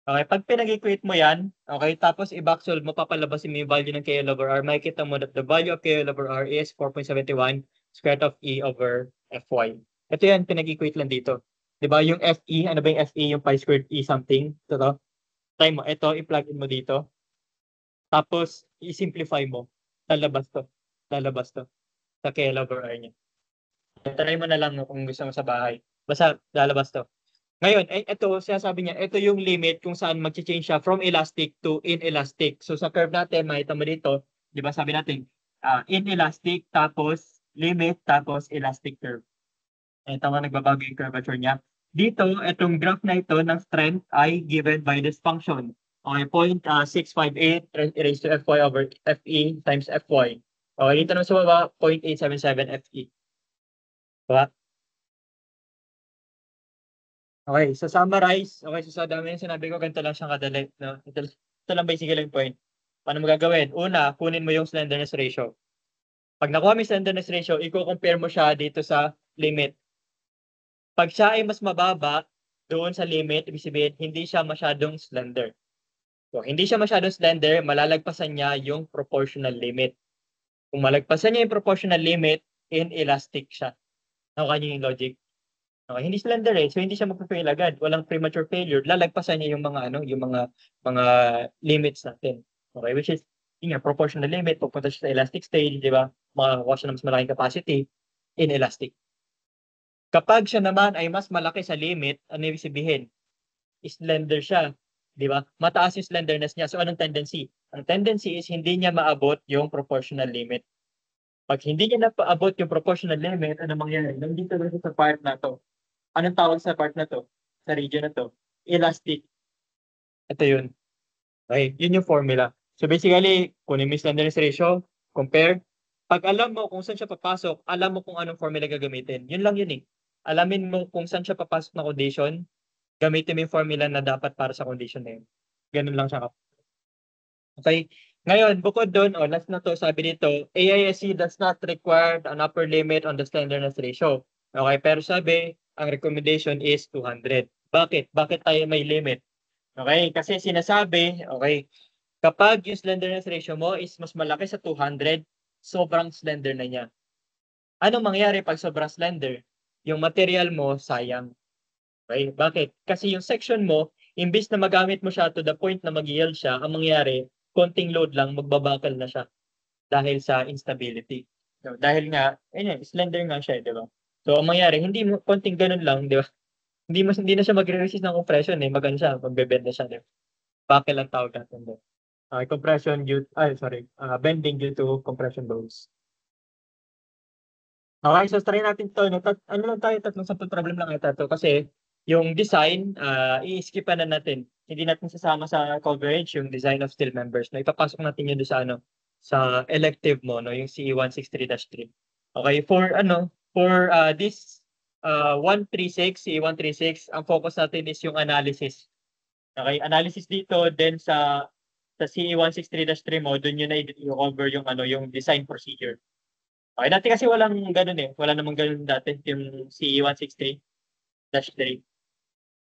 Okay, pag pinag-equate mo yan, okay, tapos i-backsolve mo, papalabasin mo yung value ng KL over R, makikita mo that the value of KL over R is 4.71 square root of E over Fy. Ito yan, pinag-equate lang dito. Diba, yung Fe, ano ba yung Fe, yung pi squared E something? Ito to. Time mo, ito, i-plug in mo dito. Tapos, i-simplify mo. Lalabas to. Lalabas to. Sa Keylogger niya. Try mo na lang no, kung gusto mo sa bahay. Basta lalabas to. Ngayon, ito, sinasabi niya, ito yung limit kung saan mag-change siya from elastic to inelastic. So, sa curve natin, makita mo dito, di ba sabi natin, inelastic, tapos limit, tapos elastic curve. Ito nga nagbabago yung curvature niya. Dito, itong graph na ito ng strength ay given by this function. Okay, 0.658 raised to Fy over Fe times Fy. Okay, dito naman sa baba, 0.877 Fe. Diba? Okay, so summarize. Okay, so sa dami yung sinabi ko, ganito lang siyang kadali. No? Ito lang basically yung point. Paano mo gagawin? Una, kunin mo yung slenderness ratio. Pag nakuha mo yung slenderness ratio, i-compare mo siya dito sa limit. Pag siya ay mas mababa doon sa limit, ibig sabihin, hindi siya masyadong slender. So, hindi siya masyadong slender, malalagpasan niya yung proportional limit. Kung malagpasan niya yung proportional limit, inelastic siya. Nakuha niyo yung logic? Okay, hindi slender eh. So hindi siya magfa-fail agad. Walang premature failure. Lalagpasan niya yung mga yung mga limits natin. Okay, which is yun nga, proportional limit, pupunta siya sa elastic stage, di ba? Makakakuha siya ng mas malaking capacity, inelastic. Kapag siya naman ay mas malaki sa limit, ano ibig sabihin? Slender siya, di ba? Mataas yung slenderness niya. So anong tendency? Ang tendency is hindi niya maabot yung proportional limit. Pag hindi niya napaabot yung proportional limit, ano mangyayari? Nandito na sa part na to. Anong tawag sa part na to? Sa region na to? Elastic. Ito yun. Okay, yun yung formula. So basically, kunin mo yung slenderness ratio, compare. Pag alam mo kung saan siya papasok, alam mo kung anong formula gagamitin. Yun lang yun eh. Alamin mo kung saan siya papasok na condition, gamitin mo yung formula na dapat para sa condition na yun. Ganun lang siya. Okay. Ngayon, bukod doon, last na to, sabi dito, AISC does not require an upper limit on the slenderness ratio. Okay, pero sabi, ang recommendation is 200. Bakit? Bakit tayo may limit? Okay, kasi sinasabi, okay, kapag yung slenderness ratio mo is mas malaki sa 200, sobrang slender na niya. Ano mangyayari pag sobrang slender? Yung material mo, sayang. Okay, bakit? Kasi yung section mo, imbis na magamit mo siya to the point na mag-yield siya, ang mangyayari, konting load lang, magbabakal na siya dahil sa instability. So, dahil nga, slender nga siya, di ba? So, ang mangyayari, hindi mo, konting ganun lang, di ba? Hindi na siya magre-resist ng compression, magano siya, magbebend na siya, di ba? Bakal ang tawag natin doon. Bending due to compression loads. Okay, so try natin to. No? Ano lang tayo, tatlong sample problem lang ito to. Kasi yung design, i-skipan na natin. Hindi natin sasama sa coverage yung design of steel members. No? Ipapasok natin yun sa sa elective mo, no? Yung CE163-3. Okay, for this 136, CE136, ang focus natin is yung analysis. Okay, analysis dito, then sa CE163-3 mo, doon yun na i-cover yung design procedure. Okay, dati kasi walang ganun eh. Wala namang ganun dati, yung CE163-3.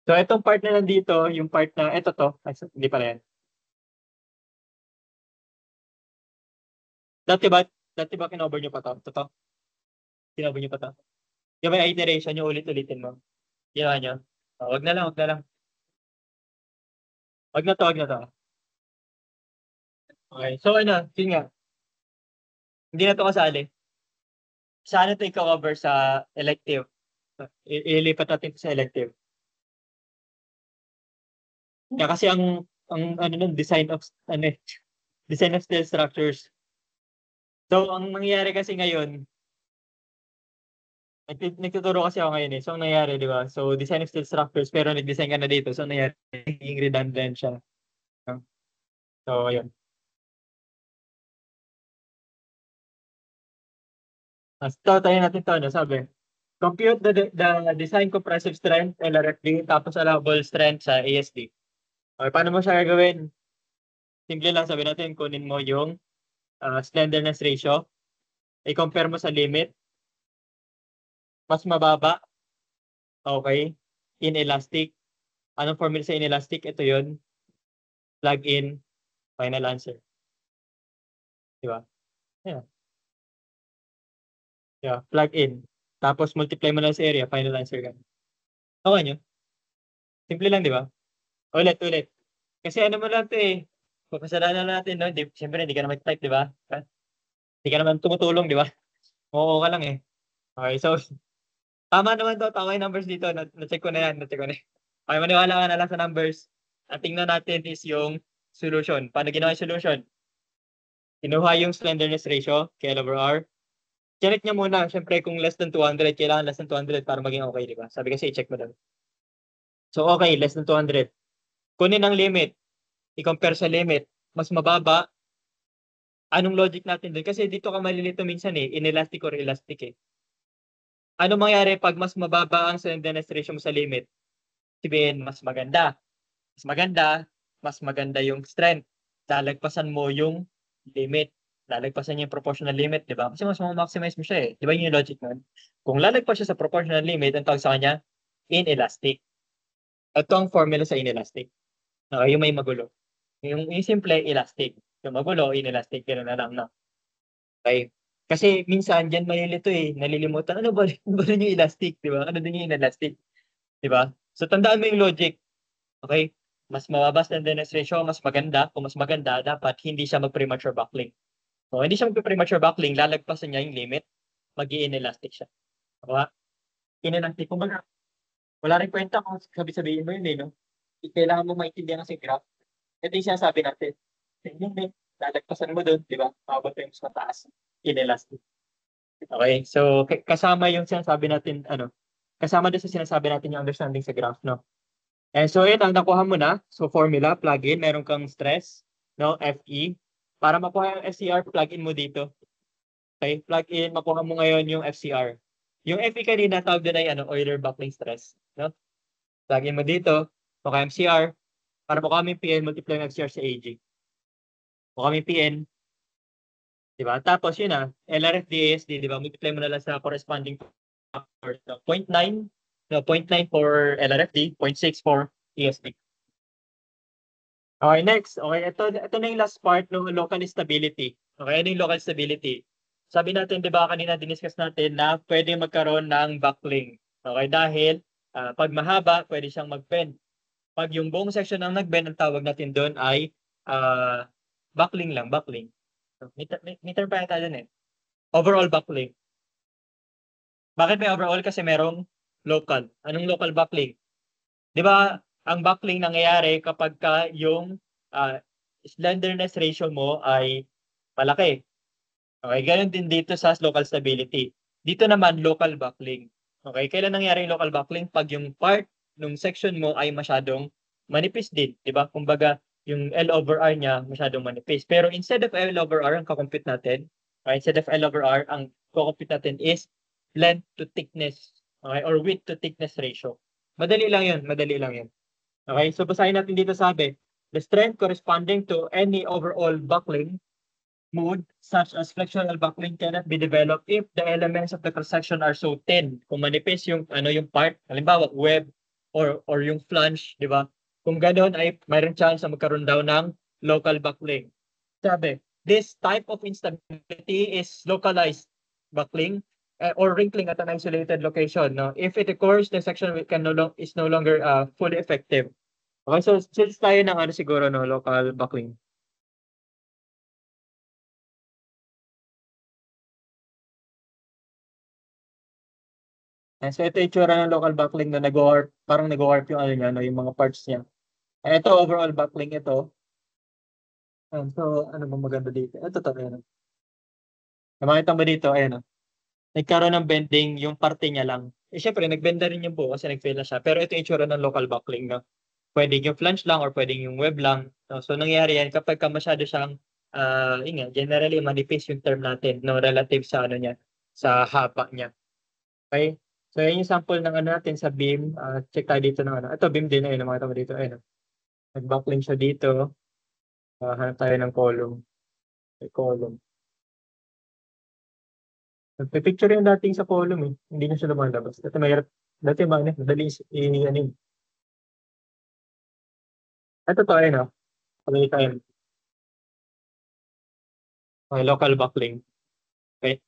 So, itong part na nandito, yung part na, ito to, hindi pala yan. Dati ba, dati ba kinover nyo pa to? Ito to? Kinover nyo pa to? Yung may iteration nyo, ulit-ulitin mo. Ginawa nyo? Wag na lang, wag na lang. Wag na to, wag na to. Okay, so yun nga. Hindi na to kasali. Saan ito i-cover sa elective? Ilipat natin sa elective. Kasi ang design of design of steel structures. So ang nangyayari kasi ngayon, nagtuturo kasi ako ngayon eh. So ang nangyayari, di ba? So design of steel structures pero nag-design ka na dito. So nangyayari, naging redundant siya. So ayun. Tayo natin to, sabi. Compute the design compressive strength, LRFD, tapos allowable strength sa ASD. Okay, paano mo siya gagawin? Simple lang, sabi natin, kunin mo yung slenderness ratio. I-compare mo sa limit. Mas mababa. Okay. Inelastic. Anong formula sa inelastic? Ito yun. Plug in. Final answer. Diba? Yeah. Yeah. Plug in. Tapos multiply mo lang sa area. Final answer ka. Okay nyo? Simple lang, di ba? Ulit. Kasi ano mo lang ito eh. Pagkasalanan natin, no? Siyempre, hindi ka naman type, di ba? Hindi ka naman tumutulong, di ba? Oo ka lang eh. Okay, so, tama naman to. Tama yung numbers dito. Na-check ko na yan. Na-check ko na yan. Okay, maniwala ka na lang sa numbers. At tingnan natin is yung solution. Paano ginawa yung solution? Kinuha yung slenderness ratio, KL over R. Check niya muna. Siyempre, kung less than 200, kailangan less than 200 para maging okay, di ba? Sabi kasi, i-check mo daw. So, okay, less than 200. Kunin ang limit. I-compare sa limit. Mas mababa. Anong logic natin dun? Kasi dito ka malilito minsan eh. Inelastic or elastic eh. Ano mangyari pag mas mababa ang slenderness ratio mo sa limit? Sabihin, mas maganda. Mas maganda, mas maganda yung strength. Lalagpasan mo yung limit. Lalagpasan niya yung proportional limit, di ba? Kasi mas maximize mo siya eh. Di ba yun yung logic nun? Kung lalagpas siya sa proportional limit, ang tawag sa kanya, inelastic. Ito ang formula sa inelastic. Okay, yung may magulo. Yung simple, elastic. Yung magulo, inelastic. Ganun na lang, no? Okay. Kasi minsan, dyan malilito eh. Nalilimutan. Ano ba, ano ba rin yung elastic, di ba? Ano din yung inelastic? Di ba? So, tandaan mo yung logic. Okay? Mas mababa slenderness ratio, mas maganda. Kung mas maganda, dapat hindi siya mag-premature buckling. So, hindi siya mag-premature buckling, lalagpasan niya yung limit, mag-i-inelastic siya. Diba? Inelastic. Kumbaga, wala rin kwenta kung sabi-sabihin mo yun eh, no? Kailangan mo maintindihan kasi graph. Ito yung sinasabi natin. Yung limit, lalagpasan mo doon, di ba? Mababa yung mas mataas. Inelastic. Okay? So, kasama yung sinasabi natin, ano, kasama doon sa sinasabi natin yung understanding sa graph, no? So yun, ang nakuha mo na. So formula, plugin, meron kang stress, no, FE. Para makuha yung FCR, plug-in mo dito. Okay, plug-in, makuha mo ngayon yung FCR. Yung FE kanina, tawag doon ay ano, Euler buckling stress. No? Plug-in mo dito, makuha yung FCR. Para makuha mo yung PN, multiply yung FCR sa AG. Makuha mo yung PN, di ba? Tapos yun na, LRF DASD, di ba? Multiply mo na lang sa corresponding factors. So, 0.9, no, 0.9 for LRFD, 0.6 for ESD. Okay, next. Okay, ito na yung last part ng local stability. Okay, ano yung local stability? Sabi natin, di ba, kanina diniscuss natin na pwede magkaroon ng buckling. Okay, dahil pag mahaba, pwede siyang mag-bend. Pag yung buong section ang nag-bend, ang tawag natin doon ay buckling lang, buckling. So, may term pa yata dun eh. Overall buckling. Bakit may overall? Kasi merong local. Anong local buckling? Di ba, ang buckling nangyayari kapag ka yung ah, slenderness ratio mo ay malaki. Okay, ganun din dito sa local stability. Dito naman, local buckling. Okay, kailan nangyari yung local buckling? Pag yung part ng section mo ay masyadong manipis din. Di ba? Kumbaga, yung L over R niya masyadong manipis. Pero instead of L over R, ang kakompute natin, okay, instead of L over R, ang kakompute natin is length to thickness. Okay, or width to thickness ratio. Madali lang yun. Madali lang yun. Okay, so basahin natin dito sabi, the strength corresponding to any overall buckling mode, such as flexural buckling, cannot be developed if the elements of the cross-section are so thin. Kung manipis yung, ano, yung part, halimbawa, web, or yung flange, di ba? Kung gano'n ay mayroon chance na magkaroon daw ng local buckling. Sabi, this type of instability is localized buckling or wrinkling at an isolated location. No? If it occurs, the section is no longer fully effective. Okay, so since tayo ng ano siguro no, local buckling. So ito yung itsura ng local buckling na nag-warp, parang nag-warp yung ano niya, no, yung mga parts niya. Ito overall buckling ito. So ano ba maganda dito? Ito to, ayan. Makita mo dito, ayan. Nagkaroon ng bending yung parte niya lang. Syempre, nagbenda rin yung buo kasi nag-fail na siya. Pero ito yung itsura ng local buckling na pwedeng yung flange lang or pwedeng yung web lang. No? So, nangyayari yan kapag ka masyado siyang, generally, manipis yung term natin, no, relative sa ano niya, sa haba niya. Okay? So, yan yung sample ng ano natin sa beam. Check tayo dito ng ano. Ito, beam din, ayun, makita mo dito, ayun. Nag-buckling siya dito. Hanap tayo ng column. May column. Nagpipicture yung dating sa column eh. Hindi na siya lumalabas. Dati mahirap. Dati madali ano yun. Ito to, ayun, no? Pagkita yun. Okay, local buckling. Okay.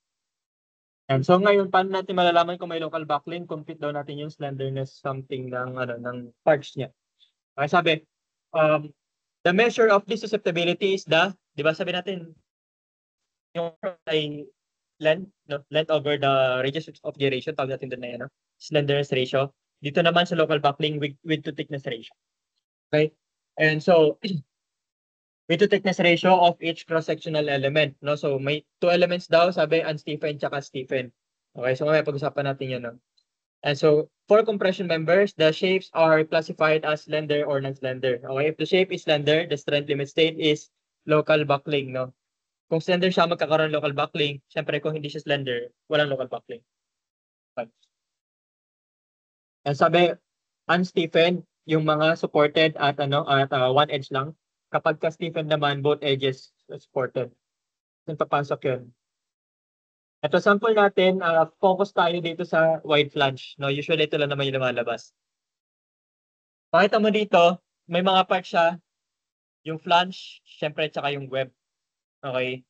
And so ngayon, paano natin malalaman kung may local buckling? Compute daw natin yung slenderness something ng ano ng parts niya. Okay, sabi, um, The measure of this susceptibility is the, di ba sabi natin, yung ay length, no? Length over the radius of gyration, tawag natin doon na yan, no? Slenderness ratio. Dito naman sa local buckling width to thickness ratio. Okay? And so, width to thickness ratio of each cross-sectional element, no? So, may two elements daw, sabi, unstiffened tsaka stiffened. Okay, so may pag-usapan natin yan, no? And so, for compression members, the shapes are classified as slender or non-slender. Okay, if the shape is slender, the strength limit state is local buckling, no? Kung slender siya, magkakaroon ng local buckling. Siyempre, kung hindi siya slender, walang local buckling. Okay. And sabi, unstiffened, yung mga supported at one edge lang. Kapag ka-stiffened naman, both edges supported. Then papasok yun. Ito sample natin, focus tayo dito sa wide flange. No? Usually ito lang naman yung lumalabas. Pakita mo dito, may mga part siya, yung flange, syempre, tsaka yung web. Okay?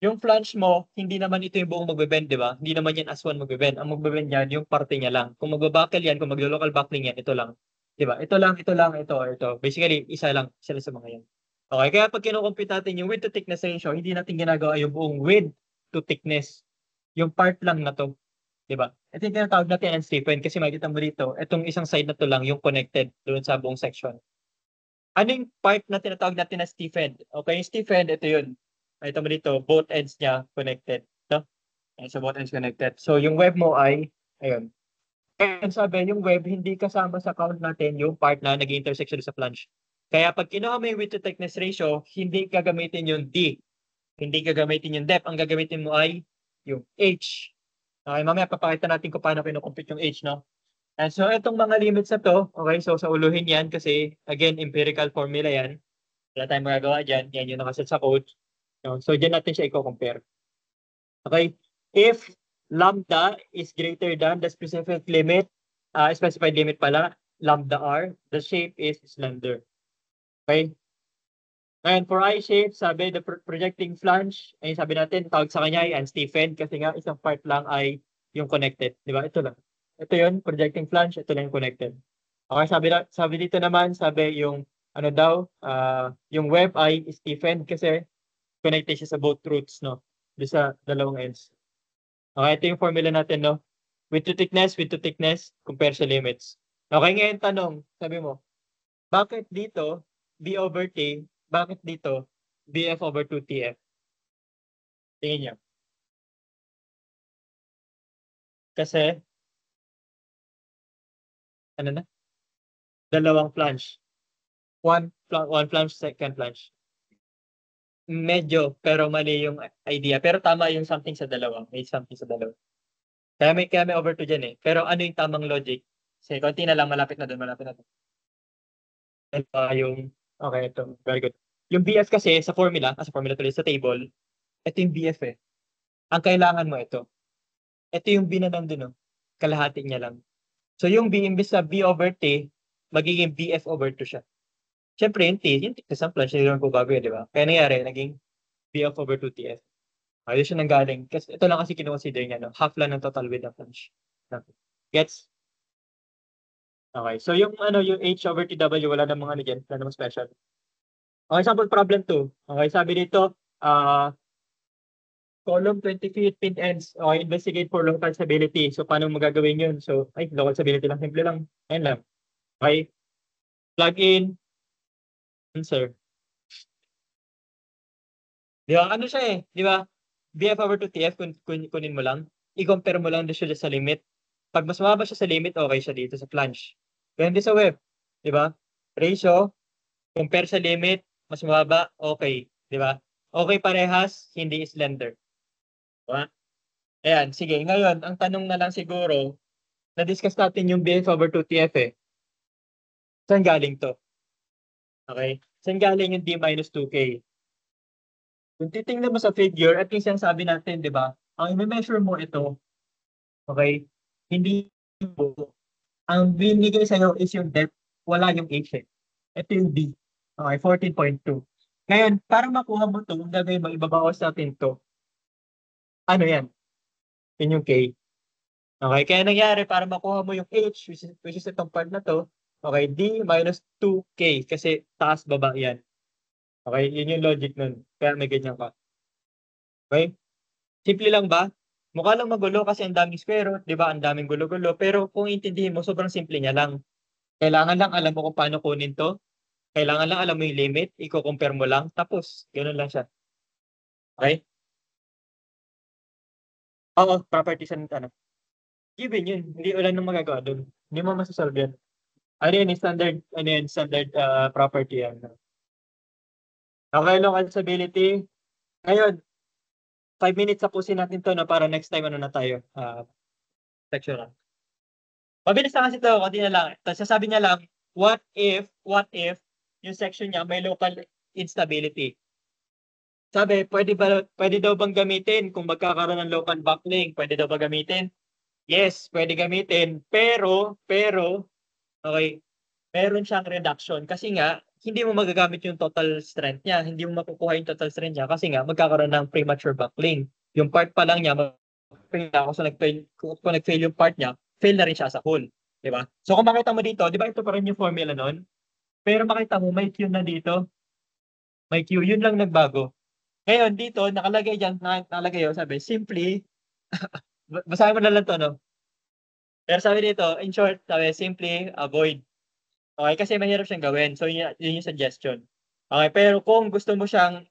Yung flange mo, hindi naman ito yung buong magbe-bend, di ba? Hindi naman yan as one magbe-bend. Ang magbe-bend yan, yung parte niya lang. Kung magbabuckle yan, kung maglo-local buckling yan, ito lang. Di ba? Ito lang, ito. Basically, isa lang sila sa mga yan. Okay, kaya pag kinukompute natin yung width to thickness ratio, hindi natin ginagawa yung buong width to thickness. Yung part lang na to. Di ba? Ito yung tinatawag natin unstiffened kasi makikita mo dito, itong isang side na to lang yung connected doon sa buong section. Ano yung part na tinatawag natin na stiffened? Okay, yung stiffened, ito yun. Ito mo dito, both ends niya connected. No? And so both ends connected. So yung web mo ay, ayun. And sabi, yung web, hindi kasama sa count natin yung part na nag-intersection sa flange. Kaya pag kinuha mo yung width to thickness ratio, hindi gagamitin yung D. Hindi gagamitin yung depth. Ang gagamitin mo ay yung H. Okay, mamaya papakita natin kung paano kinukompute yung H, no? And so, itong mga limits na to, okay, so sa uluhin yan kasi, again, empirical formula yan. Wala tayong magagawa dyan. Yan yung nakaset sa code. So, dyan natin siya i-compare. Okay? If lambda is greater than the specific limit, specified limit pala, lambda r, the shape is slender. Okay? And for I shape, sabi, the projecting flange, ay sabi natin, tawag sa kanya ay unstiffened kasi nga isang part lang ay yung connected. Di ba? Ito lang. Ito yun, projecting flange, ito lang yung connected. Okay, sabi dito naman, sabi yung ano daw, yung web ay stiffened kasi connected siya sa both roots, no? Doon sa dalawang ends. Okay, ito yung formula natin, no? Width to thickness, compare sa limits. Okay, ngayon tanong, sabi mo, bakit dito, B over T, bakit dito, BF over 2TF? Tingin niyo. Kasi, ano na? Dalawang flange. One flange, second flange. Medyo, pero mali yung idea. Pero tama yung something sa dalawa. May something sa dalawa. Kaya may over to dyan eh. Pero ano yung tamang logic? Sige, konti na lang, malapit na doon. Okay, ito. Very good. Yung BF kasi sa formula tuloy sa table, ito yung BF eh. Ang kailangan mo ito. Ito yung B na nandun, no? Kalahati niya lang. So yung B, imbis sa B over T, magiging BF over 2 siya. Siyempre, yung thickness ng flange, hindi naman po bago yun, di ba? Kaya nangyari, naging BF over 2TF. Ayun siya nanggaling. Kasi ito lang kasi kinukonsider niya, no? Half lang ng total width ng flange. Gets? Okay. So yung yung H over TW, wala namang ano dyan, wala namang special. Okay, sample problem 2. Okay, sabi dito, column 20 feet pin ends. Okay, investigate for local stability. So, paano magagawin yun? So, local stability lang. Simple lang. Ayun lang. Okay. Plug in. Answer. Di ba? Ano siya eh? Di ba? BF over 2TF, kunin mo lang. I-compare mo lang doon siya sa limit. Pag mas mababa siya sa limit, okay siya dito sa flange. Ganyan din sa web. Di ba? Ratio, compare sa limit, mas mababa, okay. Di ba? Okay parehas, hindi slender. Diba? Ayan, sige. Ngayon, ang tanong na lang siguro, na-discuss natin yung BF over 2TF eh. Saan galing to? Okay? Saan galing yung D minus 2K? Kung titingnan mo sa figure, at least yung sabi natin, di ba? Ang i-measure mo ito, okay? Hindi po. Ang binigay sa'yo is yung depth, wala yung H eh. Ito yung D. Okay, 14.2. Ngayon, para makuha mo ito, ang gagawin mo, ibabawas natin to. Ano yan? Yun yung K. Okay, kaya nangyari, para makuha mo yung H, which is itong part na to, okay, D minus 2K, kasi taas baba yan. Okay, yun yung logic nun. Kaya may ganyan ka. Okay? Simple lang ba? Mukha lang magulo kasi ang daming square root, 'di ba? Ang daming gulo-gulo. Pero kung intindihin mo, sobrang simple niya lang. Kailangan lang alam mo kung paano kunin 'to. Kailangan lang alam mo yung limit, iko-compare mo lang, tapos gano'n lang siya. Okay? Oo, properties and ano. Given yun, hindi wala nang magagawa dun. Hindi mo maso-solve yan. Ano yun, standard property yan. Okay, local stability. Ngayon, 5 minutes tapusin natin 'to na para next time ano na tayo, section na. Mabilis lang kasi 'to, konti na lang. Tapos sasabi niya lang, what if yung section niya may local instability. Sabi, pwede daw bang gamitin kung magkakaroon ng local backlink, pwede daw ba gamitin? Yes, pwede gamitin, pero, okay, meron siyang reduction kasi nga hindi mo magagamit yung total strength niya, hindi mo makukuha yung total strength niya kasi nga magkakaroon ng premature backlink. Yung part pa lang niya mag-fail na kasi kung nag-fail yung part niya, fail na rin siya sa whole, 'di ba? So kung makita mo dito, 'di ba ito pa rin yung formula nun? Pero makita mo may Q na dito, may Q, yun lang nagbago. Ngayon dito nakalagay diyan, nakalagay oh, sabi simply basahin mo na lang 'to 'no. Pero sabi dito, in short, sabi simply avoid. Okay, kasi mahirap siyang gawin. So yun yung suggestion. Okay, pero kung gusto mo siyang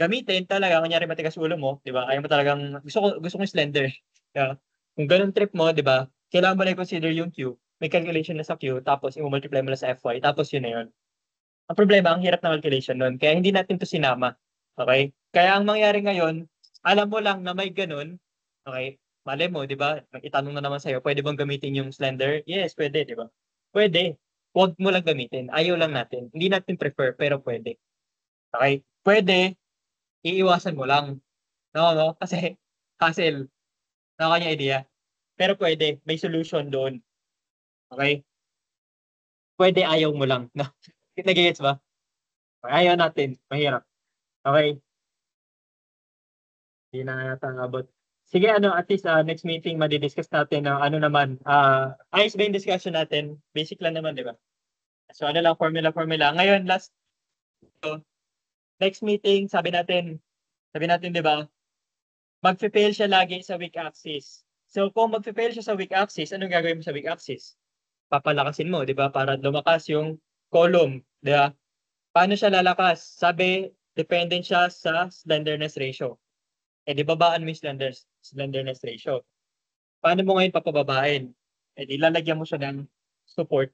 gamitin talaga, kunyari matigas ulo mo, 'di ba? Ayaw mo talagang gusto ko slender. Yeah. Kung ganun trip mo, 'di ba? Kailangan mo na i-consider yung Q. May calculation na sa Q, tapos i-multiply mo na sa FY, tapos yun na yun. Ang problema, ang hirap ng calculation nun. Kaya hindi natin to sinama. Okay? Kaya ang mangyari ngayon, alam mo lang na may ganun. Okay? Malay mo, 'di ba? Itanong na naman sa'yo, pwede bang gamitin yung slender? Yes, pwede, 'di ba? Pwede. Huwag mo lang gamitin. Ayaw lang natin. Hindi natin prefer, pero pwede. Okay? Pwede, iiwasan mo lang. No? Kasi hassle. Nakakanya idea. Pero pwede, may solution doon. Okay? Pwede, ayaw mo lang. No? Nagigets ba? Ayaw natin. Mahirap. Okay? Hindi na yata abot. Sige, ano, at least next meeting madidiscuss natin na ano naman. Ayos ba yung discussion natin? Basic lang naman, di ba? So ano lang, formula. Ngayon, next meeting, sabi natin, di ba? Magfe-fail siya lagi sa weak axis. So kung magfe-fail siya sa weak axis, anong gagawin mo sa weak axis? Papalakasin mo, 'di ba? Para lumakas yung column, 'di ba? Paano siya lalakas? Sabi, dependent siya sa slenderness ratio. Eh di babaan mo yung slenderness ratio. Paano mo ngayon papababain? Eh di lalagyan mo siya ng support.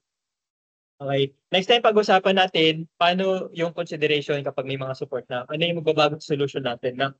Okay. Next time pag-usapan natin paano yung consideration kapag may mga support na. Ano yung magbabagong solution natin na